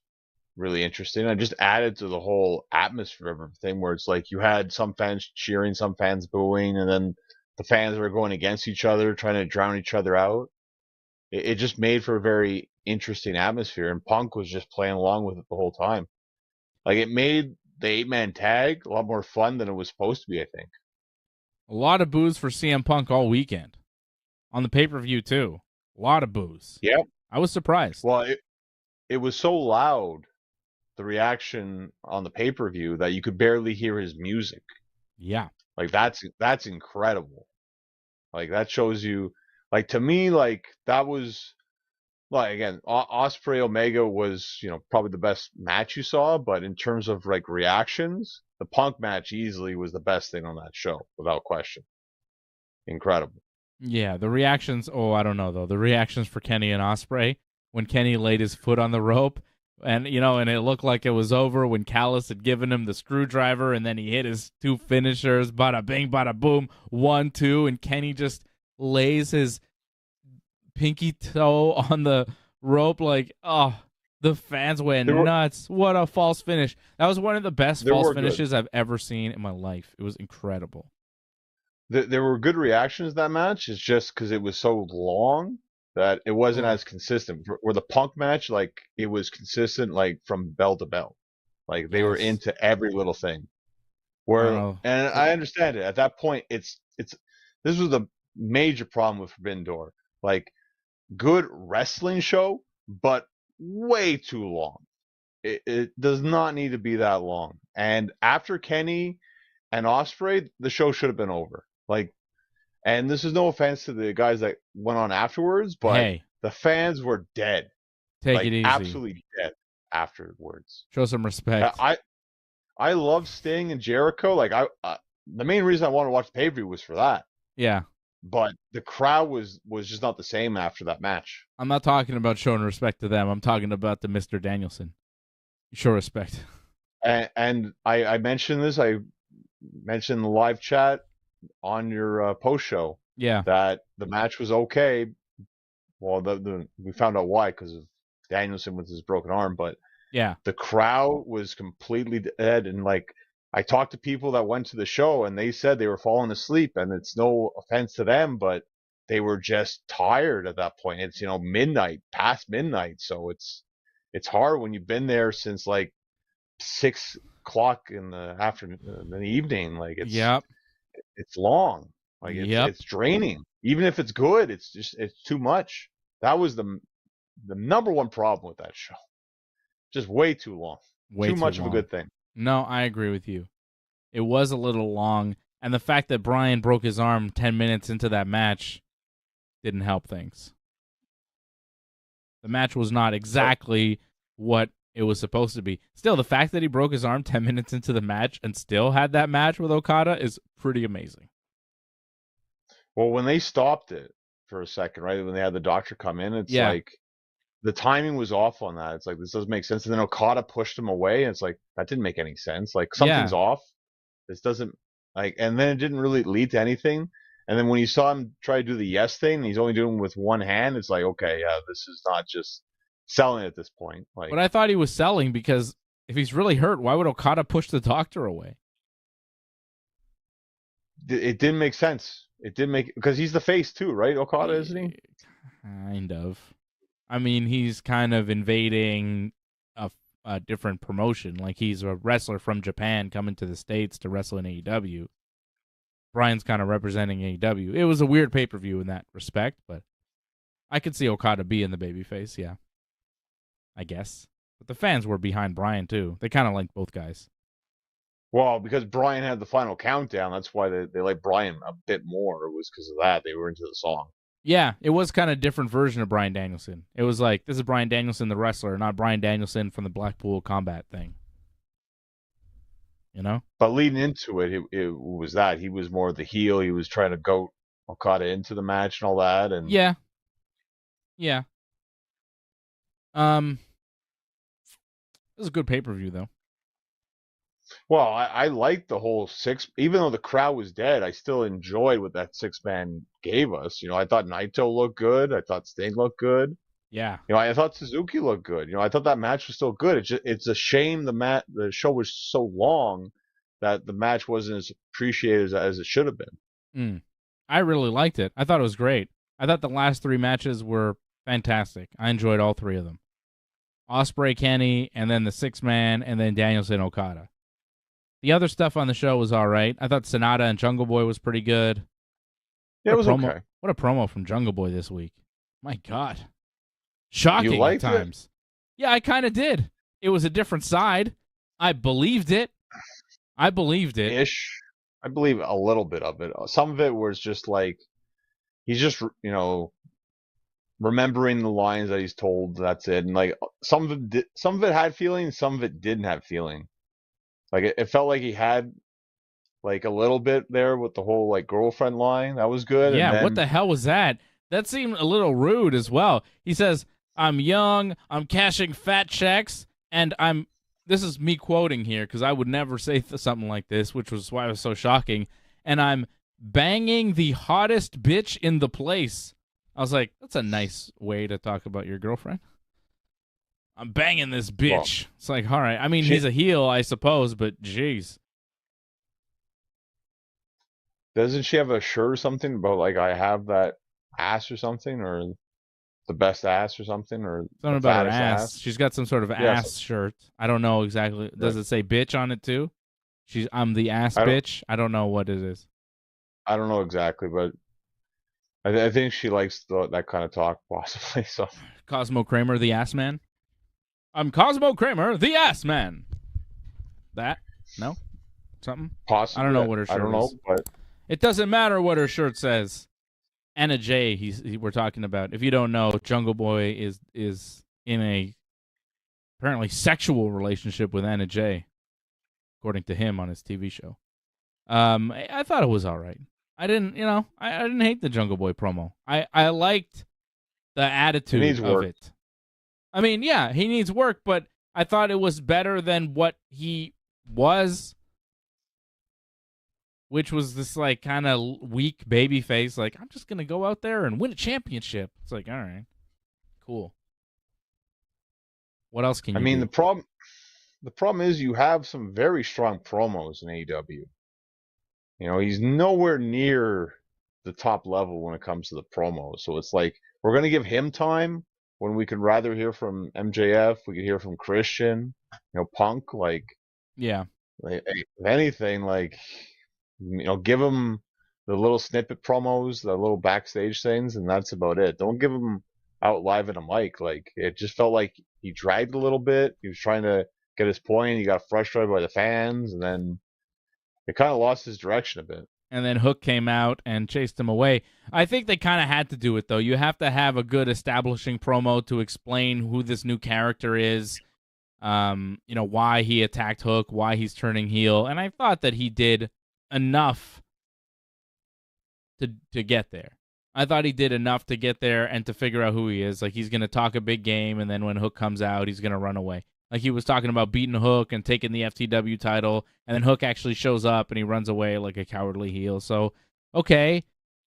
really interesting. I just added to the whole atmosphere of everything, where it's like you had some fans cheering, some fans booing, and then the fans were going against each other, trying to drown each other out. It just made for a very interesting atmosphere, and Punk was just playing along with it the whole time. Like, it made the 8-man tag a lot more fun than it was supposed to be, I think. A lot of boos for CM Punk all weekend. On the pay-per-view, too. A lot of boos. Yep. I was surprised. Well, it was so loud, the reaction on the pay-per-view, that you could barely hear his music. Yeah. Like, that's incredible. Like, that shows you, like, to me, like, that was, like, again, Ospreay Omega was, probably the best match you saw, but in terms of, like, reactions, the Punk match easily was the best thing on that show, without question. Incredible. Yeah, the reactions, I don't know, though. The reactions for Kenny and Ospreay, when Kenny laid his foot on the rope, And, and it looked like it was over when Callis had given him the screwdriver, and then he hit his 2 finishers, bada bing, bada boom, 1, 2, and Kenny just lays his pinky toe on the rope like, oh, the fans went nuts. What a false finish. That was one of the best false finishes I've ever seen in my life. It was incredible. There were good reactions to that match. It's just because it was so long that it wasn't as consistent. Where the Punk match, like, it was consistent, like, from bell to bell. Like, they were into every little thing. And I understand it. At that point, this was the major problem with Forbidden Door. Like, good wrestling show, but way too long. It does not need to be that long. And after Kenny and Ospreay, the show should have been over. Like, and this is no offense to the guys that went on afterwards, but the fans were dead. Take it easy. Absolutely dead afterwards. Show some respect. I love Sting and Jericho. Like, the main reason I wanted to watch the pay-per-view was for that. Yeah. But the crowd was just not the same after that match. I'm not talking about showing respect to them. I'm talking about the Mr. Danielson. Show respect. And I mentioned this. I mentioned in the live chat on your post show. Yeah. That the match was okay. Well, we found out why, because of Danielson with his broken arm. But yeah, the crowd was completely dead. And like, I talked to people that went to the show, and they said they were falling asleep. And it's no offense to them, but they were just tired at that point. It's midnight, past midnight, so it's hard when you've been there since like 6 o'clock in the afternoon, in the evening. Like, it's long. Like, it's draining. Even if it's good, it's too much. That was the number one problem with that show. Just way too long. Too much of a good thing. No, I agree with you. It was a little long, and the fact that Bryan broke his arm 10 minutes into that match didn't help things. The match was not exactly what it was supposed to be. Still, the fact that he broke his arm 10 minutes into the match and still had that match with Okada is pretty amazing. Well, when they stopped it for a second, right, when they had the doctor come in, it's like the timing was off on that. It's like, this doesn't make sense. And then Okada pushed him away, and it's like, that didn't make any sense. Like, something's off. This doesn't, like, and then it didn't really lead to anything. And then when you saw him try to do the yes thing, and he's only doing it with one hand, it's like, okay, yeah, this is not just selling at this point. Like, but I thought he was selling, because if he's really hurt, why would Okada push the doctor away? It didn't make sense. It didn't make, because he's the face too, right? Okada, isn't he? Kind of. I mean, he's kind of invading a different promotion. Like, he's a wrestler from Japan coming to the States to wrestle in AEW. Bryan's kind of representing AEW. It was a weird pay-per-view in that respect, but I could see Okada being the babyface, yeah. I guess. But the fans were behind Bryan, too. They kind of liked both guys. Well, because Bryan had the final countdown, that's why they liked Bryan a bit more. It was because of that. They were into the song. Yeah, it was kind of a different version of Bryan Danielson. It was like, this is Bryan Danielson, the wrestler, not Bryan Danielson from the Blackpool Combat thing. You know? But leading into it was that. He was more the heel. He was trying to goat Okada into the match and all that. And yeah. It was a good pay-per-view, though. Well, I liked the whole even though the crowd was dead, I still enjoyed what that 6-man gave us. I thought Naito looked good. I thought Sting looked good. Yeah. I thought Suzuki looked good. I thought that match was still good. It's a shame the show was so long that the match wasn't as appreciated as it should have been. I really liked it. I thought it was great. I thought the last 3 matches were fantastic. I enjoyed all 3 of them. Ospreay, Kenny, and then the 6-man, and then Danielson, Okada. The other stuff on the show was all right. I thought Sonata and Jungle Boy was pretty good. Yeah, it was okay. What a promo from Jungle Boy this week. My God. Shocking at times. Yeah, I kind of did. It was a different side. I believed it. Ish. I believe a little bit of it. Some of it was just like, he's just, remembering the lines that he's told. That's it. And like, some of it had feeling, some of it didn't have feeling. Like, it felt like he had like a little bit there with the whole like girlfriend line. That was good. Yeah, and then, what the hell was that? That seemed a little rude as well. He says, I'm young, I'm cashing fat checks, And this is me quoting here because I would never say something like this, which was why it was so shocking. And I'm banging the hottest bitch in the place. I was like, that's a nice way to talk about your girlfriend. I'm banging this bitch. Well, it's like, all right. I mean, he's a heel, I suppose, but jeez. Doesn't she have a shirt or something about, like, I have that ass or something, or the best ass or something, or something about her ass. She's got some sort of ass shirt. I don't know exactly. Does it say bitch on it too? I'm the ass bitch. I don't know what it is. I don't know exactly, but I think she likes that kind of talk, possibly. So Cosmo Kramer, the ass man. I'm Cosmo Kramer, the ass man. That? No? Something? Possibly. I don't know what her shirt is. I don't know, but it doesn't matter what her shirt says. Anna Jay, we're talking about. If you don't know, Jungle Boy is in a apparently sexual relationship with Anna Jay, according to him on his TV show. I thought it was all right. I didn't hate the Jungle Boy promo. I liked the attitude of it. I mean, yeah, he needs work, but I thought it was better than what he was, which was this like kind of weak baby face. Like, I'm just gonna go out there and win a championship. It's like, all right, cool. What else can you do? The problem is you have some very strong promos in AEW. You know, he's nowhere near the top level when it comes to the promos. So it's like, we're going to give him time when we could rather hear from MJF. We could hear from Christian, Punk. Like, yeah. Like, if anything, like, give him the little snippet promos, the little backstage things, and that's about it. Don't give him out live in a mic. Like, it just felt like he dragged a little bit. He was trying to get his point. He got frustrated by the fans, and then it kind of lost his direction a bit. And then Hook came out and chased him away. I think they kind of had to do it, though. You have to have a good establishing promo to explain who this new character is, why he attacked Hook, why he's turning heel. And I thought that he did enough to get there. I thought he did enough to get there and to figure out who he is. Like, he's going to talk a big game, and then when Hook comes out, he's going to run away. Like, he was talking about beating Hook and taking the FTW title, and then Hook actually shows up and he runs away like a cowardly heel. So, okay,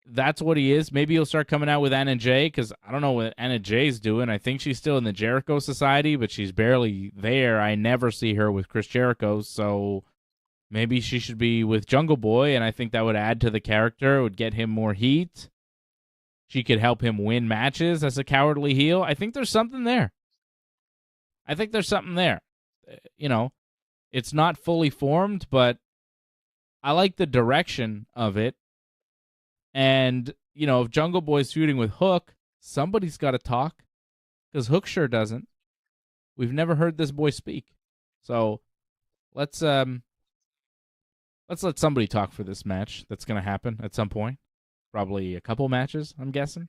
that's what he is. Maybe he'll start coming out with Anna Jay, because I don't know what Anna Jay's doing. I think she's still in the Jericho Society, but she's barely there. I never see her with Chris Jericho, so maybe she should be with Jungle Boy, and I think that would add to the character. It would get him more heat. She could help him win matches as a cowardly heel. I think there's something there. It's not fully formed, but I like the direction of it. And, if Jungle Boy's feuding with Hook, somebody's got to talk, because Hook sure doesn't. We've never heard this boy speak. So let's let somebody talk for this match that's going to happen at some point. Probably a couple matches, I'm guessing.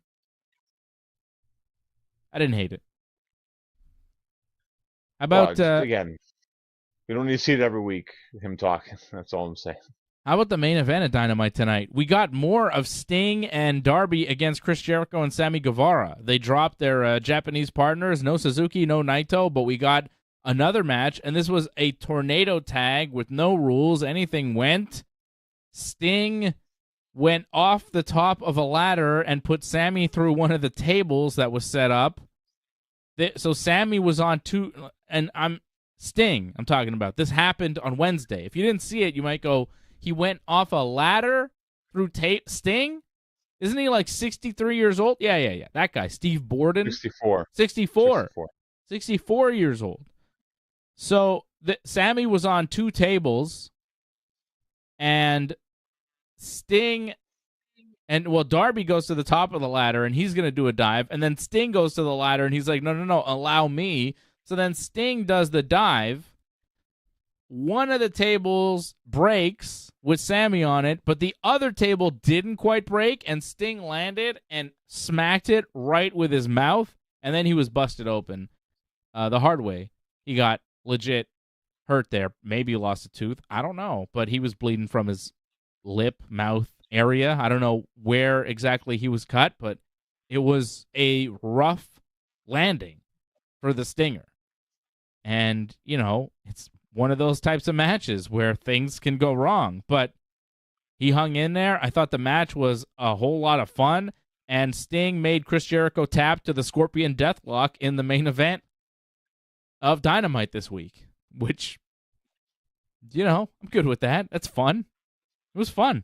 I didn't hate it. How about again? We don't need to see it every week. Him talking. That's all I'm saying. How about the main event of Dynamite tonight? We got more of Sting and Darby against Chris Jericho and Sammy Guevara. They dropped their Japanese partners, no Suzuki, no Naito, but we got another match, and this was a tornado tag with no rules. Anything went. Sting went off the top of a ladder and put Sammy through one of the tables that was set up. So Sammy was on two, and I'm talking about. This happened on Wednesday. If you didn't see it, you might go, he went off a ladder through Sting? Isn't he like 63 years old? Yeah. That guy, Steve Borden. 64 years old. So Sammy was on two tables, and Sting Darby goes to the top of the ladder, and he's going to do a dive, and then Sting goes to the ladder, and he's like, no, allow me. So then Sting does the dive. One of the tables breaks with Sammy on it, but the other table didn't quite break, and Sting landed and smacked it right with his mouth, and then he was busted open the hard way. He got legit hurt there. Maybe lost a tooth. I don't know, but he was bleeding from his lip, mouth area. I don't know where exactly he was cut, but it was a rough landing for the Stinger. And, it's one of those types of matches where things can go wrong. But he hung in there. I thought the match was a whole lot of fun. And Sting made Chris Jericho tap to the Scorpion Deathlock in the main event of Dynamite this week. Which, I'm good with that. That's fun. It was fun.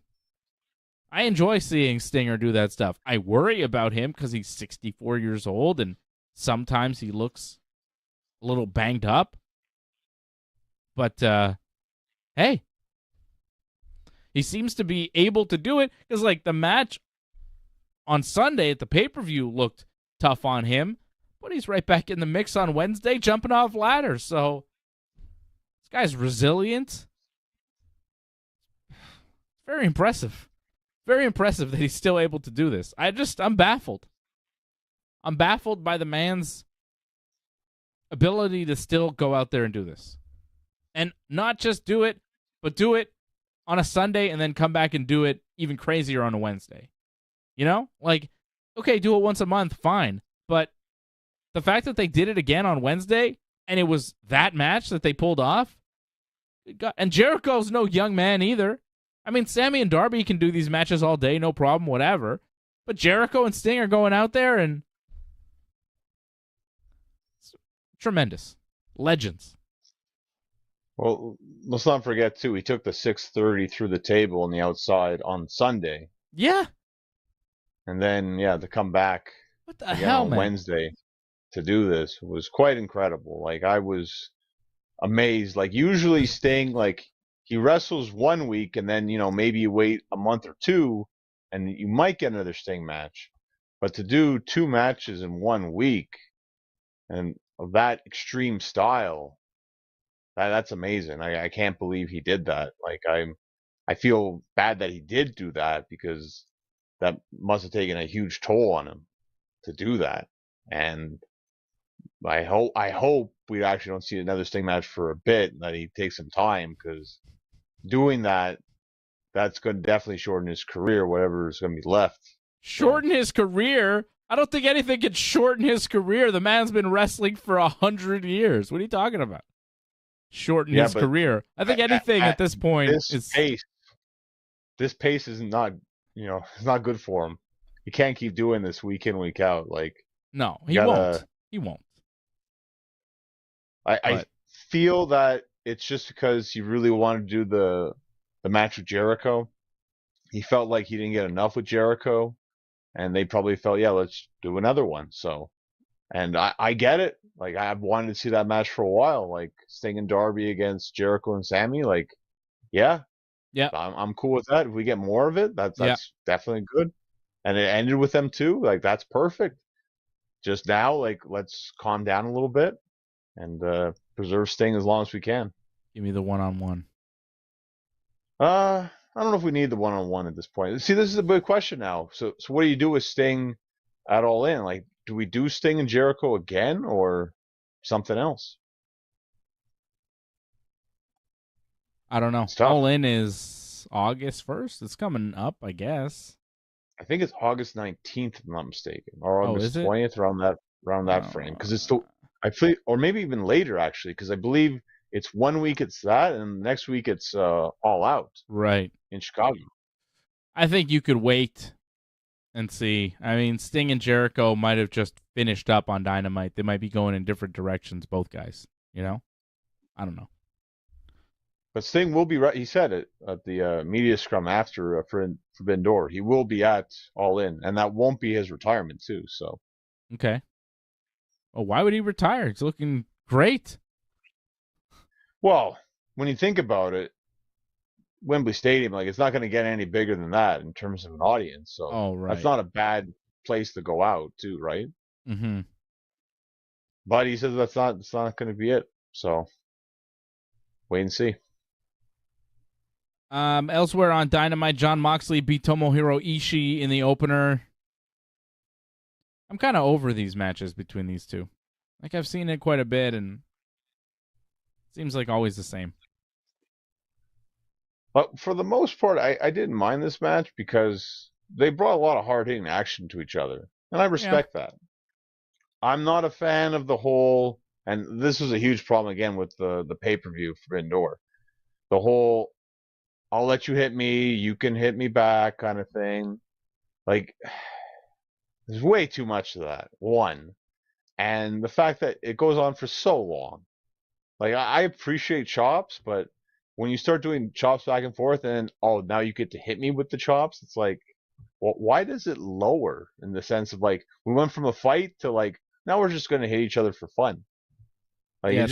I enjoy seeing Stinger do that stuff. I worry about him because he's 64 years old and sometimes he looks a little banged up. But, hey, he seems to be able to do it because, the match on Sunday at the pay-per-view looked tough on him, but he's right back in the mix on Wednesday jumping off ladders. So this guy's resilient. Very impressive. Very impressive that he's still able to do this. I'm baffled. I'm baffled by the man's ability to still go out there and do this. And not just do it, but do it on a Sunday and then come back and do it even crazier on a Wednesday. Okay, do it once a month, fine. But the fact that they did it again on Wednesday and it was that match that they pulled off, and Jericho's no young man either. I mean, Sammy and Darby can do these matches all day, no problem, whatever. But Jericho and Sting are going out there and it's tremendous. Legends. Well, let's not forget, too, he took the 630 through the table on the outside on Sunday. Yeah. And then, to come back what the hell, on man? Wednesday to do this was quite incredible. I was amazed. Usually Sting, he wrestles 1 week and then, maybe you wait a month or two and you might get another Sting match. But to do 2 matches in 1 week and of that extreme style, that's amazing. I can't believe he did that. I feel bad that he did do that because that must have taken a huge toll on him to do that. And I hope we actually don't see another Sting match for a bit, and that he takes some time, because doing that's going to definitely shorten his career, whatever is going to be left. Shorten his career? I don't think anything can shorten his career. The man's been wrestling for 100 years. What are you talking about? Shorten his career. I think anything at this point is... This pace is not, it's not good for him. He can't keep doing this week in, week out. No, he won't. He won't. I feel that it's just because he really wanted to do the match with Jericho. He felt like he didn't get enough with Jericho, and they probably felt, let's do another one. So, and I get it. I've wanted to see that match for a while, Sting and Darby against Jericho and Sammy. Yeah, I'm cool with that. If we get more of it, that's definitely good. And it ended with them too. That's perfect. Just now, let's calm down a little bit and preserve Sting as long as we can. Give me the one-on-one. I don't know if we need the one-on-one at this point. See, this is a big question now. So what do you do with Sting at All In? Do we do Sting and Jericho again or something else? I don't know. All In is August 1st. It's coming up, I guess. I think it's August 19th, if I'm not mistaken, or August 20th, around that frame. Because it's I feel, or maybe even later actually, because I believe it's 1 week it's that, and next week it's All Out. Right. In Chicago. I think you could wait and see. I mean, Sting and Jericho might have just finished up on Dynamite. They might be going in different directions, both guys. I don't know. But Sting will be right. He said it at the media scrum after Forbidden Door. He will be at All In, and that won't be his retirement too. So, okay. Well, why would he retire? He's looking great. Well, when you think about it, Wembley Stadium, it's not going to get any bigger than that in terms of an audience. So, that's not a bad place to go out too, right? Mm-hmm. But he says that's not going to be it. So, wait and see. Elsewhere on Dynamite, Jon Moxley beat Tomohiro Ishii in the opener. I'm kind of over these matches between these two. I've seen it quite a bit, and it seems like always the same. But for the most part, I didn't mind this match because they brought a lot of hard-hitting action to each other, and I respect that. I'm not a fan of the whole And this was a huge problem again with the pay-per-view Forbidden Door. The whole I'll let you hit me, you can hit me back kind of thing. Like there's way too much of that. One. And the fact that it goes on for so long. Like I appreciate chops, but when you start doing chops back and forth and oh now you get to hit me with the chops, it's like well, why does it lower in the sense of like we went from a fight to like now we're just gonna hit each other for fun. Like Yeah,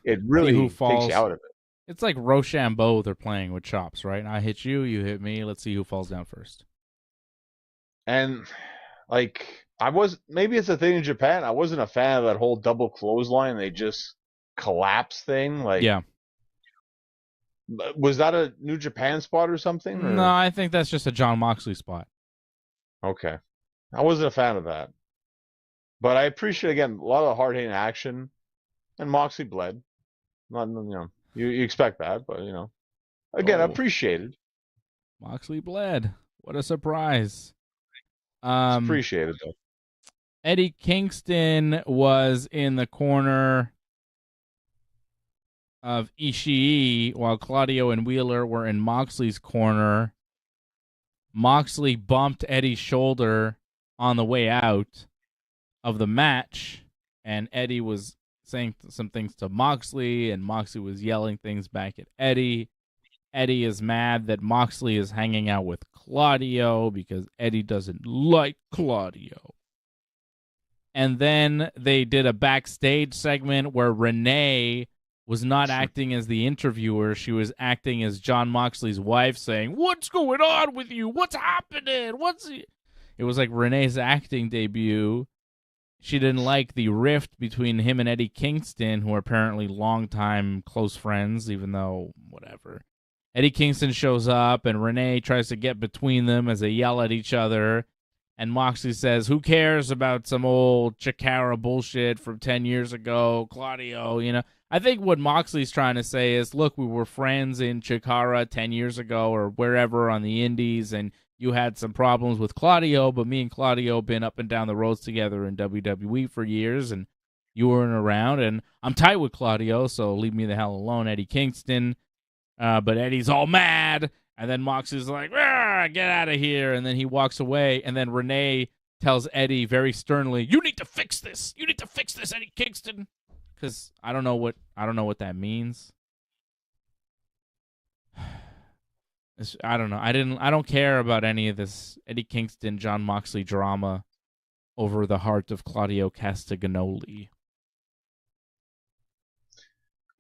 it really who takes falls. you out of it. It's like Rochambeau they're playing with chops, right? I hit you, you hit me. Let's see who falls down first. And like I was maybe it's a thing in Japan. I wasn't a fan of that whole double clothesline. They just collapse thing. Like yeah, was that a New Japan spot or something? Or? No, I think that's just a Jon Moxley spot. Okay, I wasn't a fan of that, but I appreciate again a lot of hard hitting action, and Moxley bled. Not you expect that, but again appreciated. Moxley bled. What a surprise! It's appreciated though. Eddie Kingston was in the corner of Ishii while Claudio and Wheeler were in Moxley's corner. Moxley bumped Eddie's shoulder on the way out of the match, and Eddie was saying some things to Moxley, and Moxley was yelling things back at Eddie. Eddie is mad that Moxley is hanging out with Claudio because Eddie doesn't like Claudio. And then they did a backstage segment where Renee was not acting as the interviewer. She was acting as Jon Moxley's wife saying, "What's going on with you? What's happening? It was like Renee's acting debut. She didn't like the rift between him and Eddie Kingston, who are apparently longtime close friends, even though, whatever. Eddie Kingston shows up, and Renee tries to get between them as they yell at each other. And Moxley says, who cares about some old Chikara bullshit from 10 years ago, Claudio, I think what Moxley's trying to say is, look, we were friends in Chikara 10 years ago or wherever on the indies, and you had some problems with Claudio, but me and Claudio been up and down the roads together in WWE for years, and you weren't around, and I'm tight with Claudio, so leave me the hell alone, Eddie Kingston. But Eddie's all mad, and then Moxley's like, get out of here, and then he walks away, and then Renee tells Eddie very sternly, you need to fix this. You need to fix this, Eddie Kingston. Because I don't know what that means. I don't know. I don't care about any of this Eddie Kingston, Jon Moxley drama over the heart of Claudio Castagnoli.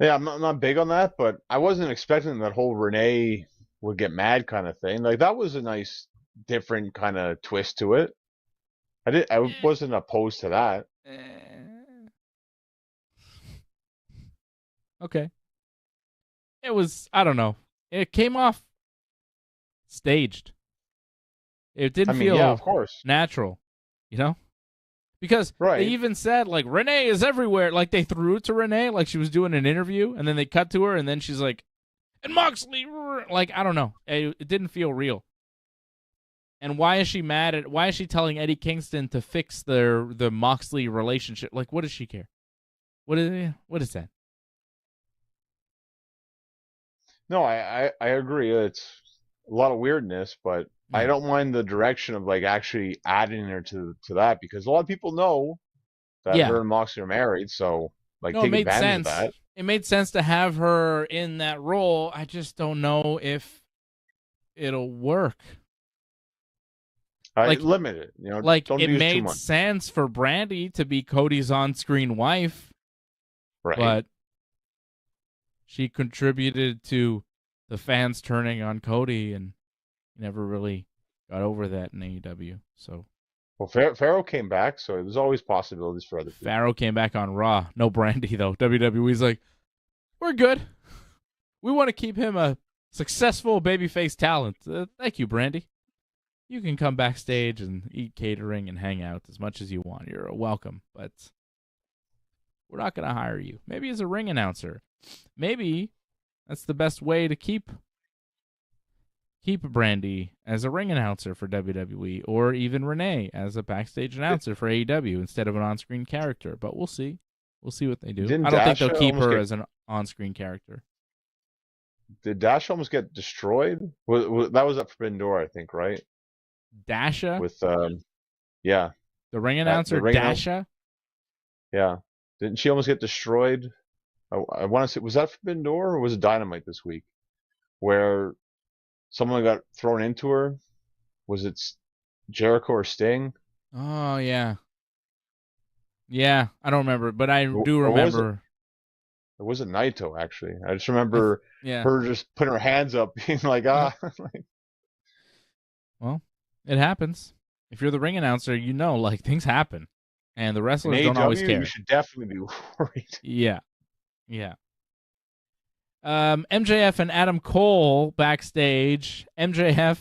Yeah, I'm not big on that, but I wasn't expecting that whole Renee would get mad kind of thing. Like that was a nice, different kind of twist to it. I wasn't opposed to that. Okay. It was, I don't know. It came off staged. It didn't feel yeah, of course. natural, Because right. They even said, like, Renee is everywhere. Like, they threw it to Renee like she was doing an interview, and then they cut to her, and then she's like, and Moxley, like, I don't know. It didn't feel real. And why is she why is she telling Eddie Kingston to fix the Moxley relationship? Like, what does she care? What is that? No, I agree. It's a lot of weirdness, but I don't mind the direction of like actually adding her to that because a lot of people know that her and Moxley are married, so like take advantage of that. It made sense to have her in that role. I just don't know if it'll work. Like limit it, Like don't it use too made much. sense for Brandy to be Cody's on-screen wife, right? But she contributed to the fans turning on Cody and never really got over that in AEW. So, well, Pharaoh came back, so there's always possibilities for other people. Pharaoh came back on Raw. No Brandy, though. WWE's like, we're good. We want to keep him a successful babyface talent. Thank you, Brandy. You can come backstage and eat catering and hang out as much as you want. You're welcome, but we're not going to hire you. Maybe as a ring announcer. Maybe that's the best way to keep Brandy as a ring announcer for WWE, or even Renee as a backstage announcer for AEW instead of an on-screen character. But we'll see. We'll see what they do. Didn't I don't think they'll Dasha keep almost her get- as an on-screen character. Did Dash almost get destroyed? That was at Forbidden Door, I think, right? Dasha? With yeah, The ring announcer, Dasha? Yeah. Didn't she almost get destroyed? I want to say, was that Forbidden Door or was it Dynamite this week? Where someone got thrown into her? Was it Jericho or Sting? Oh, yeah. Yeah, I don't remember, but I do Or remember. It wasn't Naito, actually. I just remember Yeah. her just putting her hands up, being like, ah. Well, it happens. If you're the ring announcer, you know, like, things happen. And the wrestlers In don't always AEW, care. You should definitely be worried. Yeah. MJF and Adam Cole backstage. MJF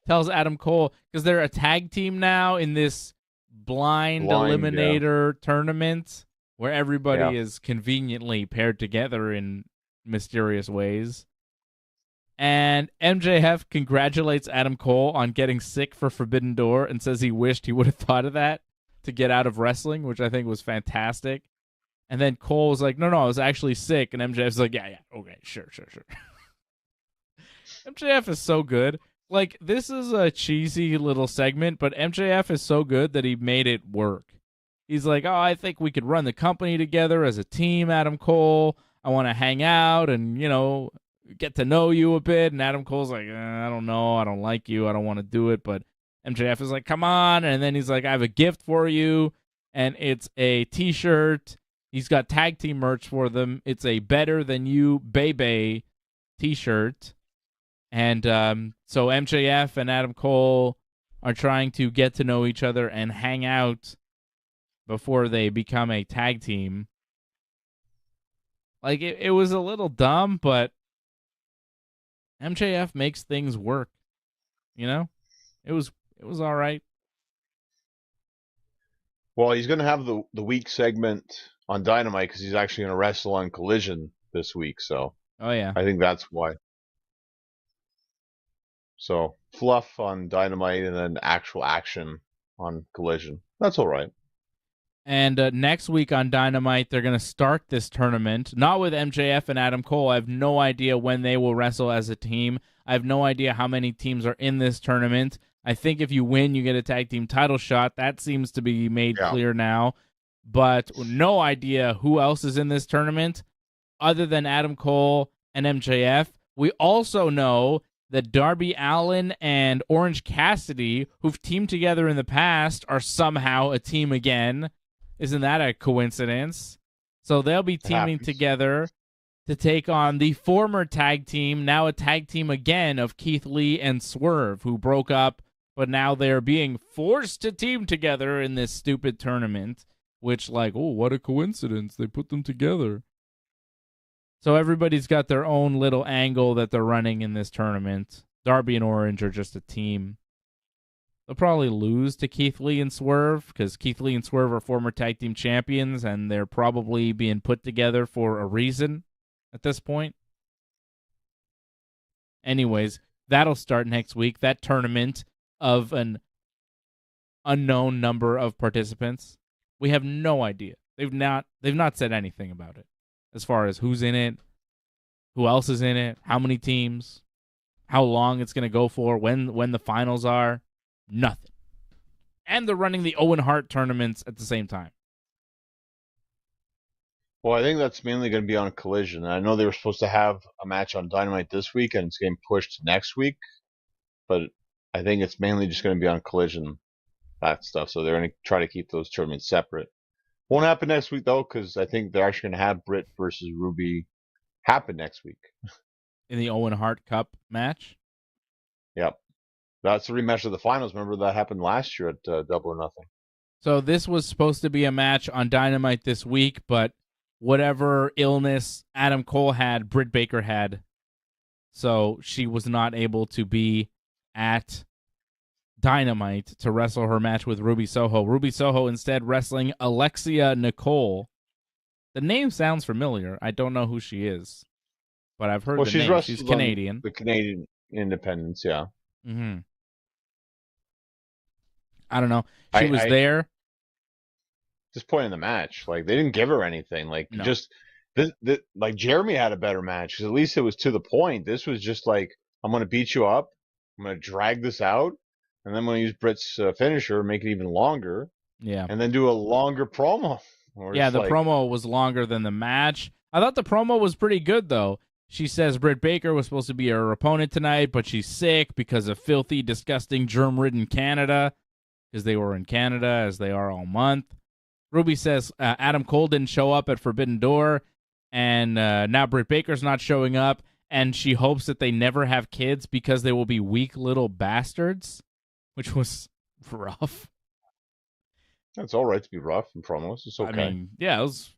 tells Adam Cole, because they're a tag team now in this blind eliminator tournament where everybody is conveniently paired together in mysterious ways. And MJF congratulates Adam Cole on getting sick for Forbidden Door and says he wished he would have thought of that to get out of wrestling, which I think was fantastic. And then Cole was like, no, I was actually sick. And MJF's like, yeah, okay, sure. MJF is so good. Like, this is a cheesy little segment, but MJF is so good that he made it work. He's like, oh, I think we could run the company together as a team, Adam Cole. I want to hang out and, get to know you a bit. And Adam Cole's like, I don't know. I don't like you. I don't want to do it. But MJF is like, come on. And then he's like, I have a gift for you. And it's a T-shirt. He's got tag team merch for them. It's a Better Than You Bebe T-shirt. And so MJF and Adam Cole are trying to get to know each other and hang out before they become a tag team. Like, it was a little dumb, but MJF makes things work. It was all right. Well, he's going to have the week segment on Dynamite because he's actually going to wrestle on Collision this week. So, oh yeah, I think that's why. So, fluff on Dynamite and then actual action on Collision. That's all right. And next week on Dynamite, they're going to start this tournament, not with MJF and Adam Cole. I have no idea when they will wrestle as a team. I have no idea how many teams are in this tournament. I think if you win, you get a tag team title shot. That seems to be made clear now. But no idea who else is in this tournament other than Adam Cole and MJF. We also know that Darby Allin and Orange Cassidy, who've teamed together in the past, are somehow a team again. Isn't that a coincidence? So they'll be teaming together to take on the former tag team, now a tag team again, of Keith Lee and Swerve, who broke up, but now they're being forced to team together in this stupid tournament, which, what a coincidence. They put them together. So everybody's got their own little angle that they're running in this tournament. Darby and Orange are just a team. They'll probably lose to Keith Lee and Swerve because Keith Lee and Swerve are former tag team champions, and they're probably being put together for a reason at this point. Anyways, that'll start next week. That tournament of an unknown number of participants. We have no idea. They've not said anything about it as far as who's in it, who else is in it, how many teams, how long it's going to go for, when the finals are. Nothing. And they're running the Owen Hart tournaments at the same time. Well, I think that's mainly going to be on Collision. I know they were supposed to have a match on Dynamite this week, and it's getting pushed to next week. But I think it's mainly just going to be on Collision, that stuff. So they're going to try to keep those tournaments separate. Won't happen next week, though, because I think they're actually going to have Britt versus Ruby happen next week. In the Owen Hart Cup match? Yep. That's the rematch of the finals. Remember that happened last year at Double or Nothing. So this was supposed to be a match on Dynamite this week, but whatever illness Adam Cole had, Britt Baker had. So she was not able to be at Dynamite to wrestle her match with Ruby Soho. Ruby Soho instead wrestling Alexia Nicole. The name sounds familiar. I don't know who she is, but I've heard the name. She's Canadian. The Canadian Independence, yeah. Mm-hmm. I don't know. She was there. this point in the match. Like they didn't give her anything. Like No. just this, like Jeremy had a better match because at least it was to the point. This was just like, I'm gonna beat you up. I'm gonna drag this out, and then I'm gonna use Britt's finisher, make it even longer. Yeah. And then do a longer promo. Yeah, the promo was longer than the match. I thought the promo was pretty good, though. She says Britt Baker was supposed to be her opponent tonight, but she's sick because of filthy, disgusting, germ-ridden Canada, because they were in Canada, as they are all month. Ruby says Adam Cole didn't show up at Forbidden Door, and now Britt Baker's not showing up, and she hopes that they never have kids because they will be weak little bastards, which was rough. It's all right to be rough in promos. It's okay. I mean, yeah, it was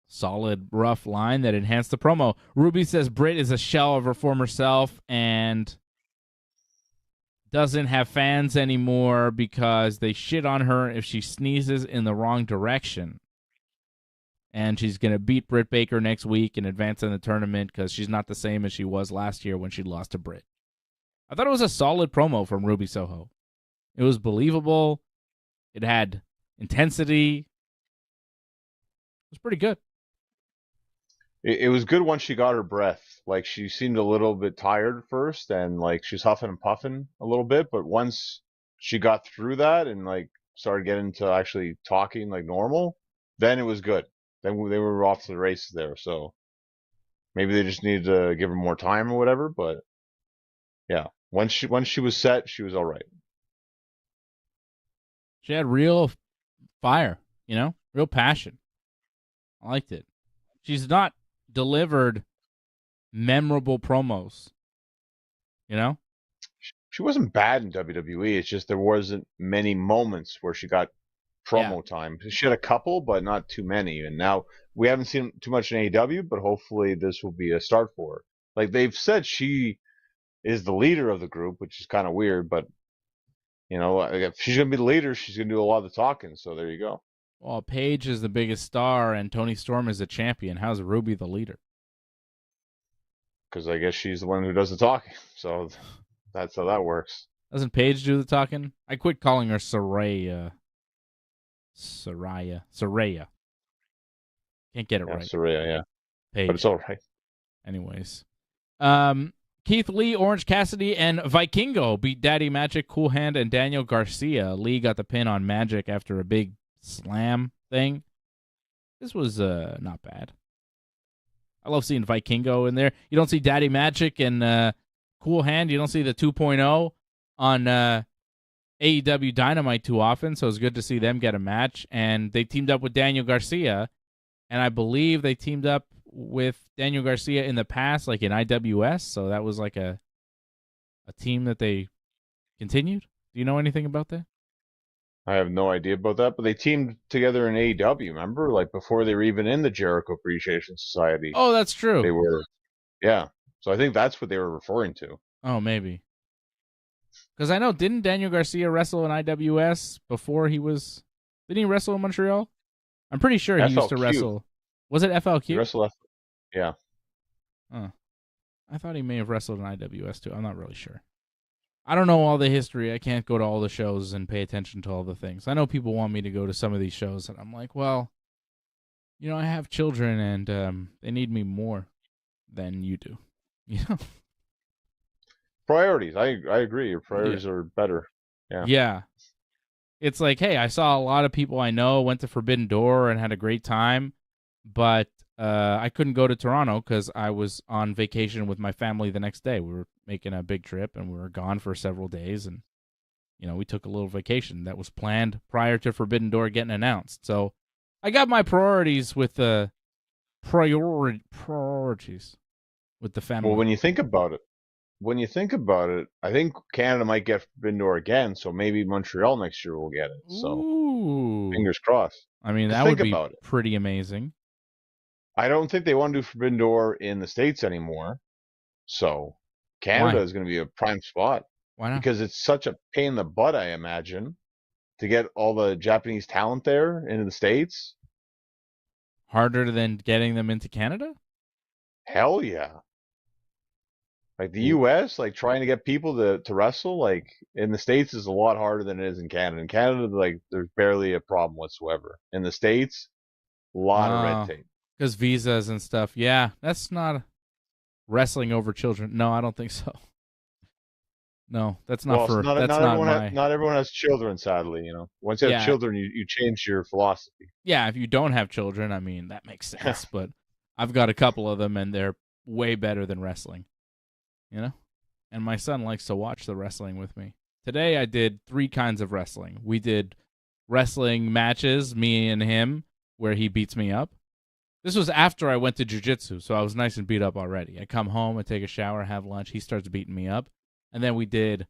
solid, rough line that enhanced the promo. Ruby says Britt is a shell of her former self and doesn't have fans anymore because they shit on her if she sneezes in the wrong direction. And she's going to beat Britt Baker next week and advance in the tournament because she's not the same as she was last year when she lost to Britt. I thought it was a solid promo from Ruby Soho. It was believable. It had intensity. It was pretty good. It was good once she got her breath. Like she seemed a little bit tired at first, and like she's huffing and puffing a little bit. But once she got through that and like started getting to actually talking like normal, then it was good. Then they were off to the races there. So maybe they just needed to give her more time or whatever. But yeah, once she was set, she was all right. She had real fire, real passion. I liked it. She's not delivered memorable promos, She wasn't bad in WWE. It's just there wasn't many moments where she got promo time. She had a couple, but not too many. And now we haven't seen too much in AEW, but hopefully this will be a start for her. Like they've said she is the leader of the group, which is kind of weird, but if she's going to be the leader, she's going to do a lot of the talking. So there you go. Well, Paige is the biggest star and Toni Storm is a champion. How's Ruby the leader? Because I guess she's the one who does the talking. So that's how that works. Doesn't Paige do the talking? I quit calling her Saraya. Can't get it right. Saraya, yeah. Paige. But it's all right. Anyways. Keith Lee, Orange Cassidy, and Vikingo beat Daddy Magic, Cool Hand, and Daniel Garcia. Lee got the pin on Magic after a big slam thing. This was not bad. I love seeing Vikingo in there. You don't see Daddy Magic and Cool Hand. You don't see the 2.0 on AEW Dynamite too often, so it's good to see them get a match. And they teamed up with Daniel Garcia, and I believe they teamed up with Daniel Garcia in the past, like in IWS, so that was like a team that they continued. Do you know anything about that? I have no idea about that, but they teamed together in AEW, remember? Like before they were even in the Jericho Appreciation Society. Oh, that's true. They were, yeah. So I think that's what they were referring to. Oh, maybe. Because I know, didn't Daniel Garcia wrestle in IWS before he was... Didn't he wrestle in Montreal? I'm pretty sure he used to wrestle. Was it FLQ? He wrestled yeah. Oh. I thought he may have wrestled in IWS too. I'm not really sure. I don't know all the history. I can't go to all the shows and pay attention to all the things. I know people want me to go to some of these shows, and I'm like, well, I have children, and they need me more than you do. Priorities. I agree. Your priorities are better. Yeah. Yeah. It's like, hey, I saw a lot of people I know went to Forbidden Door and had a great time, but I couldn't go to Toronto because I was on vacation with my family the next day. We were making a big trip, and we were gone for several days, and we took a little vacation that was planned prior to Forbidden Door getting announced. So I got my priorities with the priorities with the family. Well, when you think about it, I think Canada might get Forbidden Door again, so maybe Montreal next year will get it. So Ooh. Fingers crossed. I mean, that would be pretty amazing. I don't think they want to do Forbidden Door in the States anymore. So Canada is going to be a prime spot. Why not? Because it's such a pain in the butt, I imagine, to get all the Japanese talent there into the States. Harder than getting them into Canada? Hell yeah. Like the U.S., like trying to get people to wrestle, like in the States is a lot harder than it is in Canada. In Canada, like there's barely a problem whatsoever. In the States, a lot of red tape. Because visas and stuff. Yeah, that's not wrestling over children. No, I don't think so. No, that's not not everyone has children, sadly. Once you have children, you change your philosophy. Yeah, if you don't have children, I mean that makes sense. But I've got a couple of them, and they're way better than wrestling. And my son likes to watch the wrestling with me. Today I did 3 kinds of wrestling. We did wrestling matches, me and him, where he beats me up. This was after I went to jiu-jitsu, so I was nice and beat up already. I come home, I take a shower, have lunch. He starts beating me up. And then we did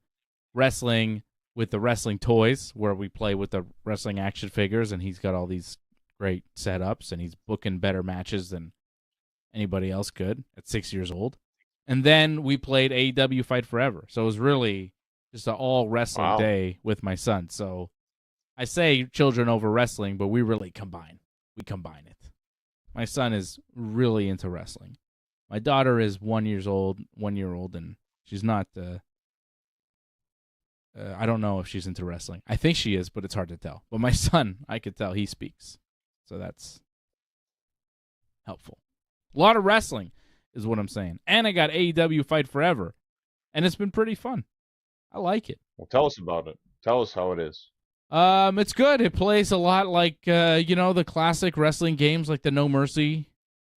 wrestling with the wrestling toys, where we play with the wrestling action figures, and he's got all these great setups, and he's booking better matches than anybody else could at 6 years old. And then we played AEW Fight Forever. So it was really just an all-wrestling day with my son. So I say children over wrestling, but we really combine. We combine it. My son is really into wrestling. My daughter is 1 year old, and she's not... I don't know if she's into wrestling. I think she is, but it's hard to tell. But my son, I could tell he speaks. So that's helpful. A lot of wrestling is what I'm saying. And I got AEW Fight Forever. And it's been pretty fun. I like it. Well, tell us about it. Tell us how it is. It's good. It plays a lot like, the classic wrestling games like the No Mercy.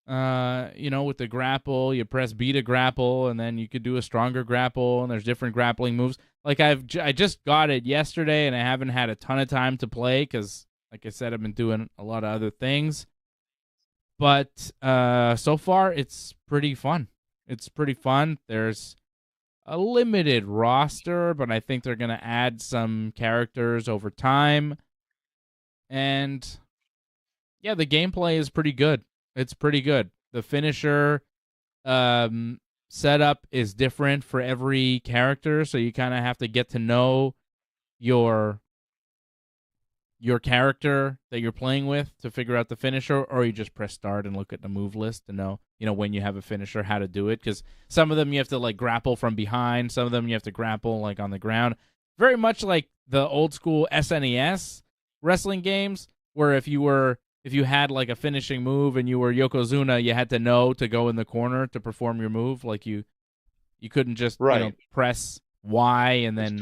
With the grapple, you press B to grapple, and then you could do a stronger grapple, and there's different grappling moves. Like I just got it yesterday, and I haven't had a ton of time to play because, like I said, I've been doing a lot of other things. But so far, it's pretty fun. It's pretty fun. There's a limited roster, but I think they're going to add some characters over time. And, yeah, the gameplay is pretty good. It's pretty good. The finisher setup is different for every character, so you kind of have to get to know your character that you're playing with to figure out the finisher, or you just press start and look at the move list to know, when you have a finisher, how to do it. Because some of them you have to like grapple from behind, some of them you have to grapple like on the ground. Very much like the old school SNES wrestling games, where if you had like a finishing move and you were Yokozuna, you had to know to go in the corner to perform your move. Like you couldn't just press Y and then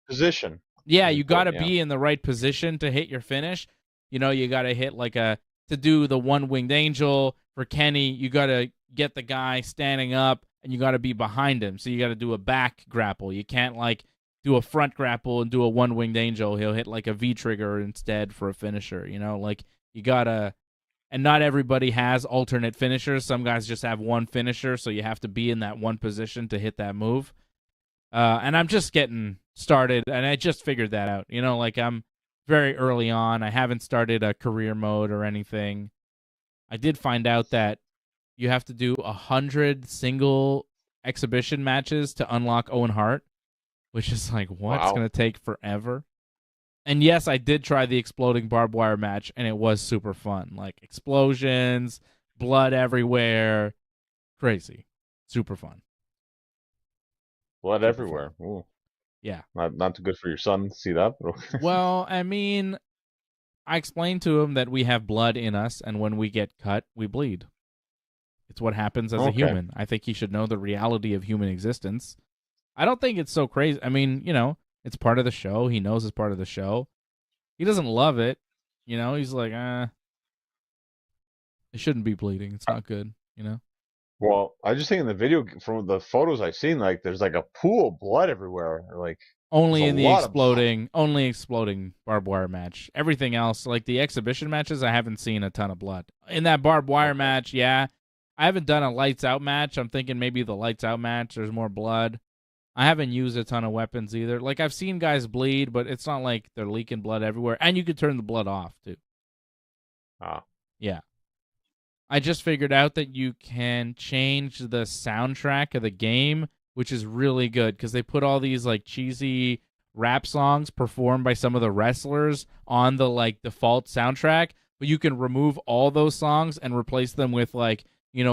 position. Yeah, you got to be in the right position to hit your finish. You got to hit to do the one-winged angel for Kenny, you got to get the guy standing up and you got to be behind him. So you got to do a back grapple. You can't do a front grapple and do a one-winged angel. He'll hit like a V trigger instead for a finisher, you got to, and not everybody has alternate finishers. Some guys just have one finisher, so you have to be in that one position to hit that move. And I'm just getting started, and I just figured that out. I'm very early on. I haven't started a career mode or anything. I did find out that you have to do 100 single exhibition matches to unlock Owen Hart, which is what? Wow. It's going to take forever. And yes, I did try the exploding barbed wire match, and it was super fun. Explosions, blood everywhere. Crazy. Super fun. Blood everywhere. Ooh. Yeah. Not too good for your son to see that. Well, I mean, I explained to him that we have blood in us, and when we get cut, we bleed. It's what happens as a human. I think he should know the reality of human existence. I don't think it's so crazy. I mean, it's part of the show. He knows it's part of the show. He doesn't love it. He's like, it shouldn't be bleeding. It's not good, Well, I just think in the video, from the photos I've seen, there's a pool of blood everywhere. Only in the exploding barbed wire match. Everything else, the exhibition matches, I haven't seen a ton of blood. In that barbed wire match, yeah. I haven't done a lights out match. I'm thinking maybe the lights out match, there's more blood. I haven't used a ton of weapons either. I've seen guys bleed, but it's not like they're leaking blood everywhere. And you could turn the blood off, too. Yeah. I just figured out that you can change the soundtrack of the game, which is really good, because they put all these, cheesy rap songs performed by some of the wrestlers on the, default soundtrack, but you can remove all those songs and replace them with,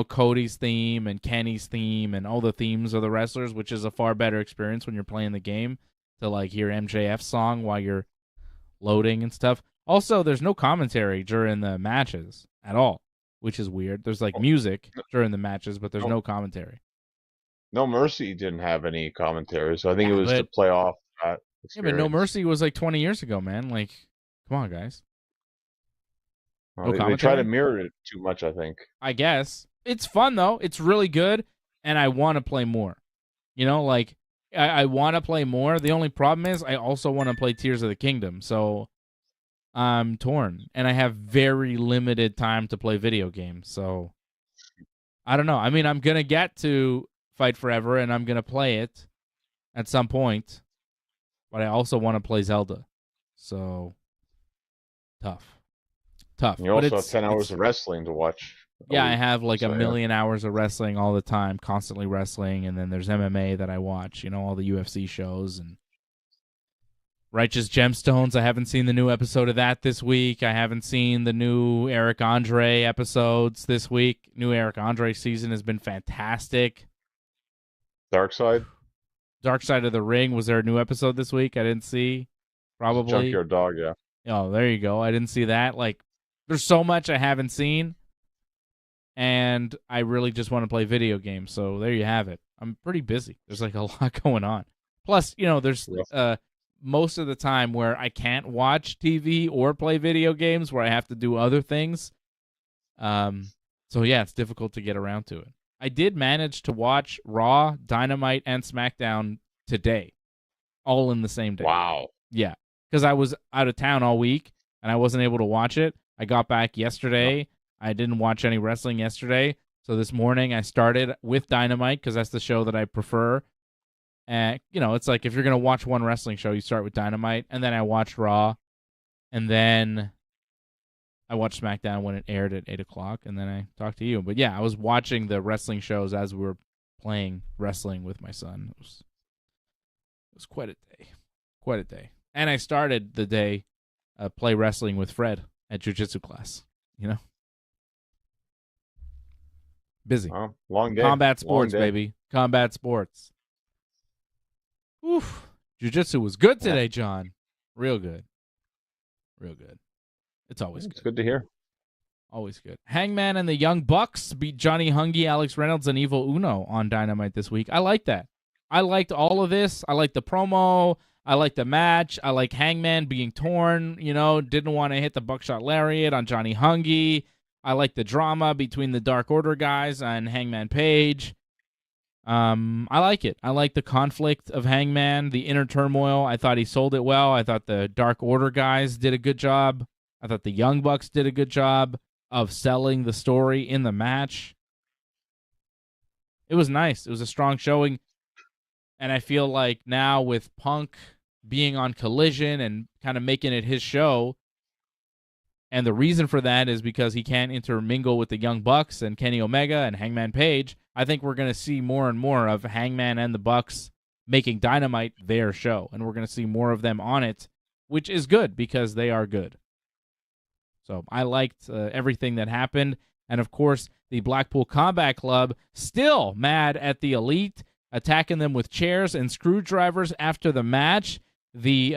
Cody's theme and Kenny's theme and all the themes of the wrestlers, which is a far better experience when you're playing the game to like hear MJF's song while you're loading and stuff. Also, there's no commentary during the matches at all, which is weird. There's like music during the matches, but there's no commentary. No Mercy didn't have any commentary, so I think it was to play off that experience. Yeah, but No Mercy was like 20 years ago, man. Like, come on, guys. They try to mirror it too much, I think. I guess. It's fun, though. It's really good, and I want to play more. I want to play more. The only problem is I also want to play Tears of the Kingdom, so I'm torn. And I have very limited time to play video games, so I don't know. I mean, I'm going to get to Fight Forever, and I'm going to play it at some point, but I also want to play Zelda, so tough. You also have 10 hours of wrestling to watch. Yeah, I have like a million hours of wrestling all the time, constantly wrestling, and then there's MMA that I watch, all the UFC shows and Righteous Gemstones. I haven't seen the new episode of that this week. I haven't seen the new Eric Andre episodes this week. New Eric Andre season has been fantastic. Dark Side of the Ring. Was there a new episode this week? I didn't see. Probably. Junkyard Dog, yeah. Oh, there you go. I didn't see that. Like, there's so much I haven't seen, and I really just want to play video games. So there you have it. I'm pretty busy. There's like a lot going on. Plus, there's most of the time where I can't watch TV or play video games, where I have to do other things. So yeah, it's difficult to get around to it. I did manage to watch Raw, Dynamite, and SmackDown today, all in the same day. Wow. Yeah, because I was out of town all week, and I wasn't able to watch it. I got back yesterday. Yep. I didn't watch any wrestling yesterday. So this morning I started with Dynamite because that's the show that I prefer. And, it's like if you're going to watch one wrestling show, you start with Dynamite. And then I watched Raw. And then I watched SmackDown when it aired at 8 o'clock. And then I talked to you. But yeah, I was watching the wrestling shows as we were playing wrestling with my son. It was quite a day. Quite a day. And I started the day play wrestling with Fred at jiu-jitsu class, Busy. Well, long day. Combat sports, baby. Combat sports. Oof. Jiu-jitsu was good today, John. Real good. Real good. It's always good. It's good to hear. Always good. Hangman and the Young Bucks beat Johnny Hungy, Alex Reynolds, and Evil Uno on Dynamite this week. I like that. I liked all of this. I liked the promo. I like the match. I like Hangman being torn, didn't want to hit the buckshot lariat on Johnny Hungy. I like the drama between the Dark Order guys and Hangman Page. I like it. I like the conflict of Hangman, the inner turmoil. I thought he sold it well. I thought the Dark Order guys did a good job. I thought the Young Bucks did a good job of selling the story in the match. It was nice. It was a strong showing. And I feel like now with Punk being on Collision and kind of making it his show, and the reason for that is because he can't intermingle with the Young Bucks and Kenny Omega and Hangman Page, I think we're going to see more and more of Hangman and the Bucks making Dynamite their show. And we're going to see more of them on it, which is good because they are good. So I liked everything that happened. And, of course, the Blackpool Combat Club still mad at the Elite, attacking them with chairs and screwdrivers after the match. The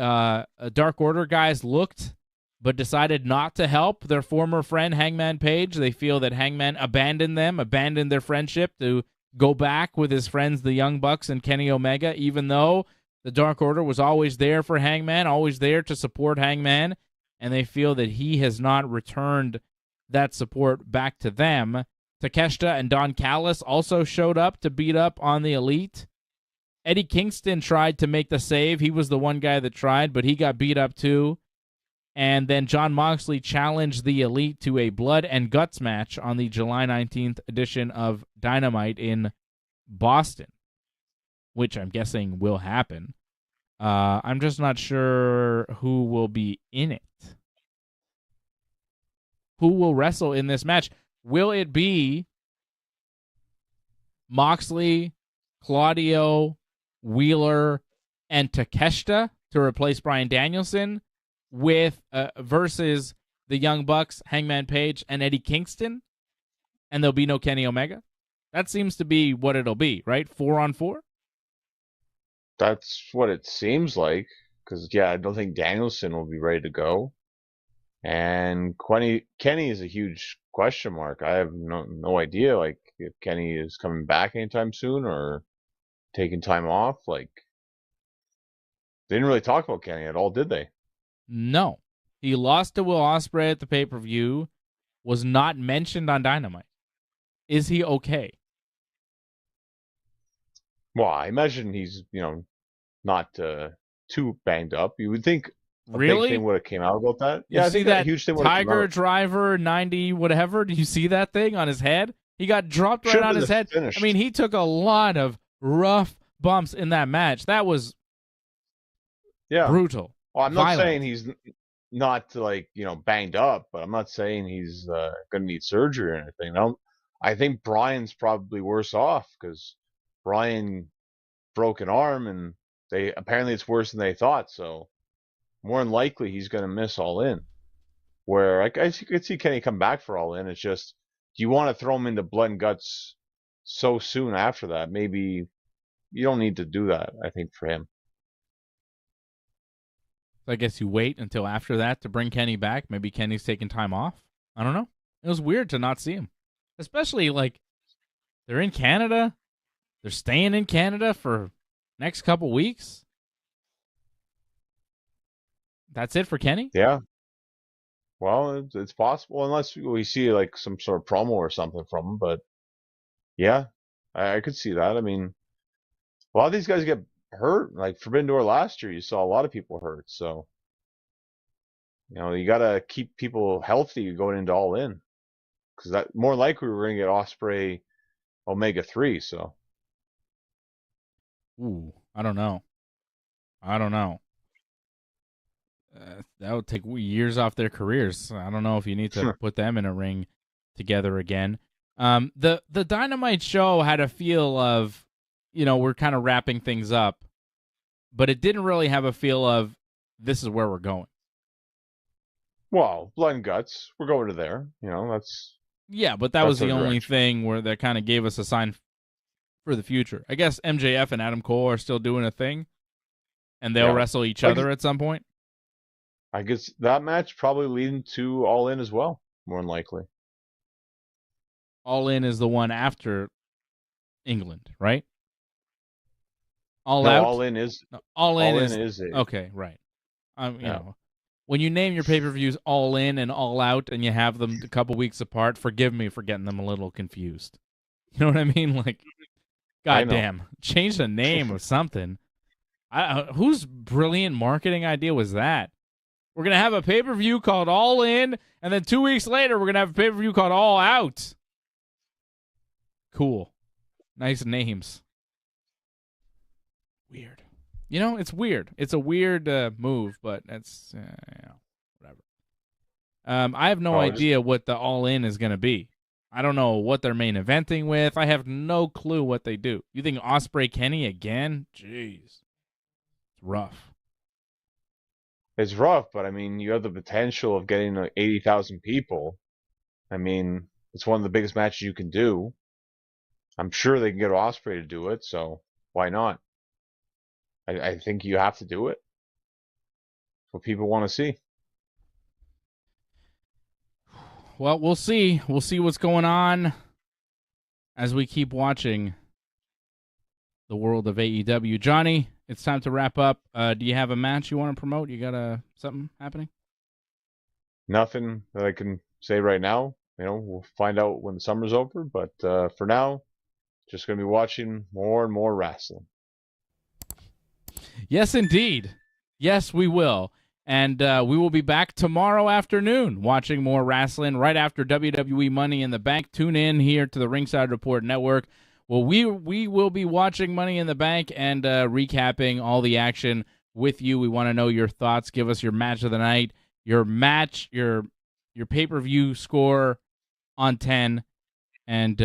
Dark Order guys looked but decided not to help their former friend Hangman Page. They feel that Hangman abandoned them, abandoned their friendship to go back with his friends, the Young Bucks and Kenny Omega, even though the Dark Order was always there for Hangman, always there to support Hangman, and they feel that he has not returned that support back to them. Takeshita and Don Callis also showed up to beat up on the Elite. Eddie Kingston tried to make the save. He was the one guy that tried, but he got beat up too. And then Jon Moxley challenged the Elite to a blood and guts match on the July 19th edition of Dynamite in Boston, which I'm guessing will happen. I'm just not sure who will be in it. Who will wrestle in this match? Will it be Moxley, Claudio, Wheeler, and Takeshita to replace Bryan Danielson with versus the Young Bucks, Hangman Page, and Eddie Kingston? and there'll be no Kenny Omega? That seems to be what it'll be, right? 4-on-4? That's what it seems like. Because, yeah, I don't think Danielson will be ready to go. And Kenny is a huge question mark. I have no idea, like, if Kenny is coming back anytime soon or taking time off. Like, they didn't really talk about Kenny at all, did they? No. He lost to Will Ospreay at the pay-per-view, was not mentioned on Dynamite. Is he okay? Well, I imagine he's, not too banged up. You would think a big thing would have came out about that. Yeah, I think that huge thing Tiger Driver 90 whatever. Do you see that thing on his head? He got dropped right on his head. Finished. I mean, he took a lot of rough bumps in that match. That was brutal. Well, I'm not saying he's not banged up, but I'm not saying he's going to need surgery or anything. I think Brian's probably worse off because Brian broke an arm and apparently it's worse than they thought. So more than likely he's going to miss All In. Where I could see Kenny come back for All In. It's just, do you want to throw him into blood and guts so soon after that? Maybe you don't need to do that, I think, for him. I guess you wait until after that to bring Kenny back. Maybe Kenny's taking time off. I don't know. It was weird to not see him. Especially, they're in Canada. They're staying in Canada for next couple weeks. That's it for Kenny? Yeah. Well, it's possible, unless we see some sort of promo or something from him. But yeah, I could see that. I mean, a lot of these guys get hurt. Like Forbidden Door last year, you saw a lot of people hurt. So, you got to keep people healthy going into All In, because that more likely we're going to get Ospreay Omega 3. So, ooh, I don't know. That would take years off their careers. I don't know if you need to put them in a ring together again. The Dynamite show had a feel of, we're kind of wrapping things up, but it didn't really have a feel of this is where we're going. Well, blood and guts, we're going to there. That's but that was the only thing where that kind of gave us a sign for the future. I guess MJF and Adam Cole are still doing a thing, and they'll wrestle each other at some point. I guess that match probably leading to All In as well, more than likely. All In is the one after England, right? All In is okay, right. When you name your pay-per-views All In and All Out, and you have them a couple weeks apart, forgive me for getting them a little confused. You know what I mean? Goddamn, change the name of something. Whose brilliant marketing idea was that? We're going to have a pay-per-view called All In, and then 2 weeks later, we're going to have a pay-per-view called All Out. Cool. Nice names. Weird. It's weird. It's a weird move, but that's, whatever. I have no idea what the All In is going to be. I don't know what they're main eventing with. I have no clue what they do. You think Ospreay Kenny again? Jeez. It's rough. It's rough, but I mean, you have the potential of getting 80,000 people. I mean, it's one of the biggest matches you can do. I'm sure they can get Ospreay to do it, so why not? I think you have to do it. What people want to see. Well, we'll see. We'll see what's going on as we keep watching the world of AEW. Johnny, it's time to wrap up. Do you have a match you want to promote? You got something happening? Nothing that I can say right now. We'll find out when the summer's over. But for now, just going to be watching more and more wrestling. Yes, indeed. Yes, we will. And we will be back tomorrow afternoon watching more wrestling right after WWE Money in the Bank. Tune in here to the Ringside Report Network. Well, we will be watching Money in the Bank and recapping all the action with you. We want to know your thoughts. Give us your match of the night, your pay-per-view score on 10, and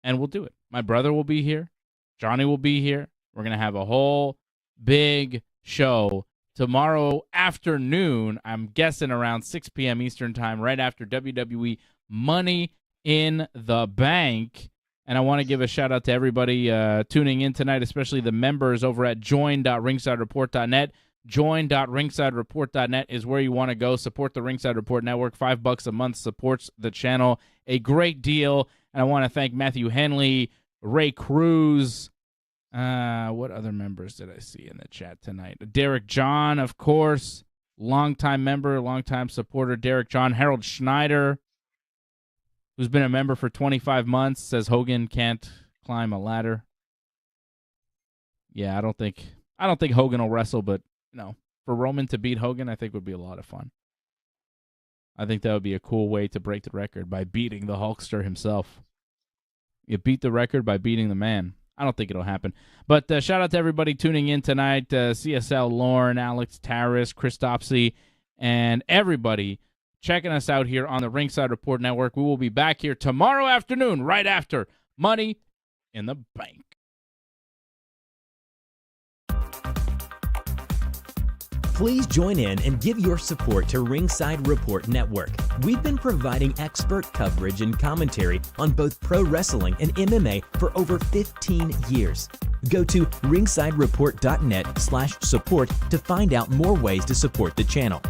we'll do it. My brother will be here. Johnny will be here. We're going to have a whole big show tomorrow afternoon. I'm guessing around 6 p.m. Eastern Time, right after WWE Money in the bank. And I want to give a shout out to everybody tuning in tonight, especially the members over at join.ringsidereport.net. Join.ringsidereport.net is where you want to go. Support the Ringside Report Network. $5 a month supports the channel a great deal. And I want to thank Matthew Henley, Ray Cruz. What other members did I see in the chat tonight? Derek John, of course. Longtime member, longtime supporter, Derek John. Harold Schneider, who's been a member for 25 months, says Hogan can't climb a ladder. Yeah, I don't think Hogan will wrestle, but for Roman to beat Hogan, I think would be a lot of fun. I think that would be a cool way to break the record by beating the Hulkster himself. You beat the record by beating the man. I don't think it'll happen. But shout out to everybody tuning in tonight. CSL Lauren, Alex Taris, Chris Dopsy, and everybody checking us out here on the Ringside Report Network. We will be back here tomorrow afternoon, right after Money in the Bank. Please join in and give your support to Ringside Report Network. We've been providing expert coverage and commentary on both pro wrestling and MMA for over 15 years. Go to ringsidereport.net/support to find out more ways to support the channel.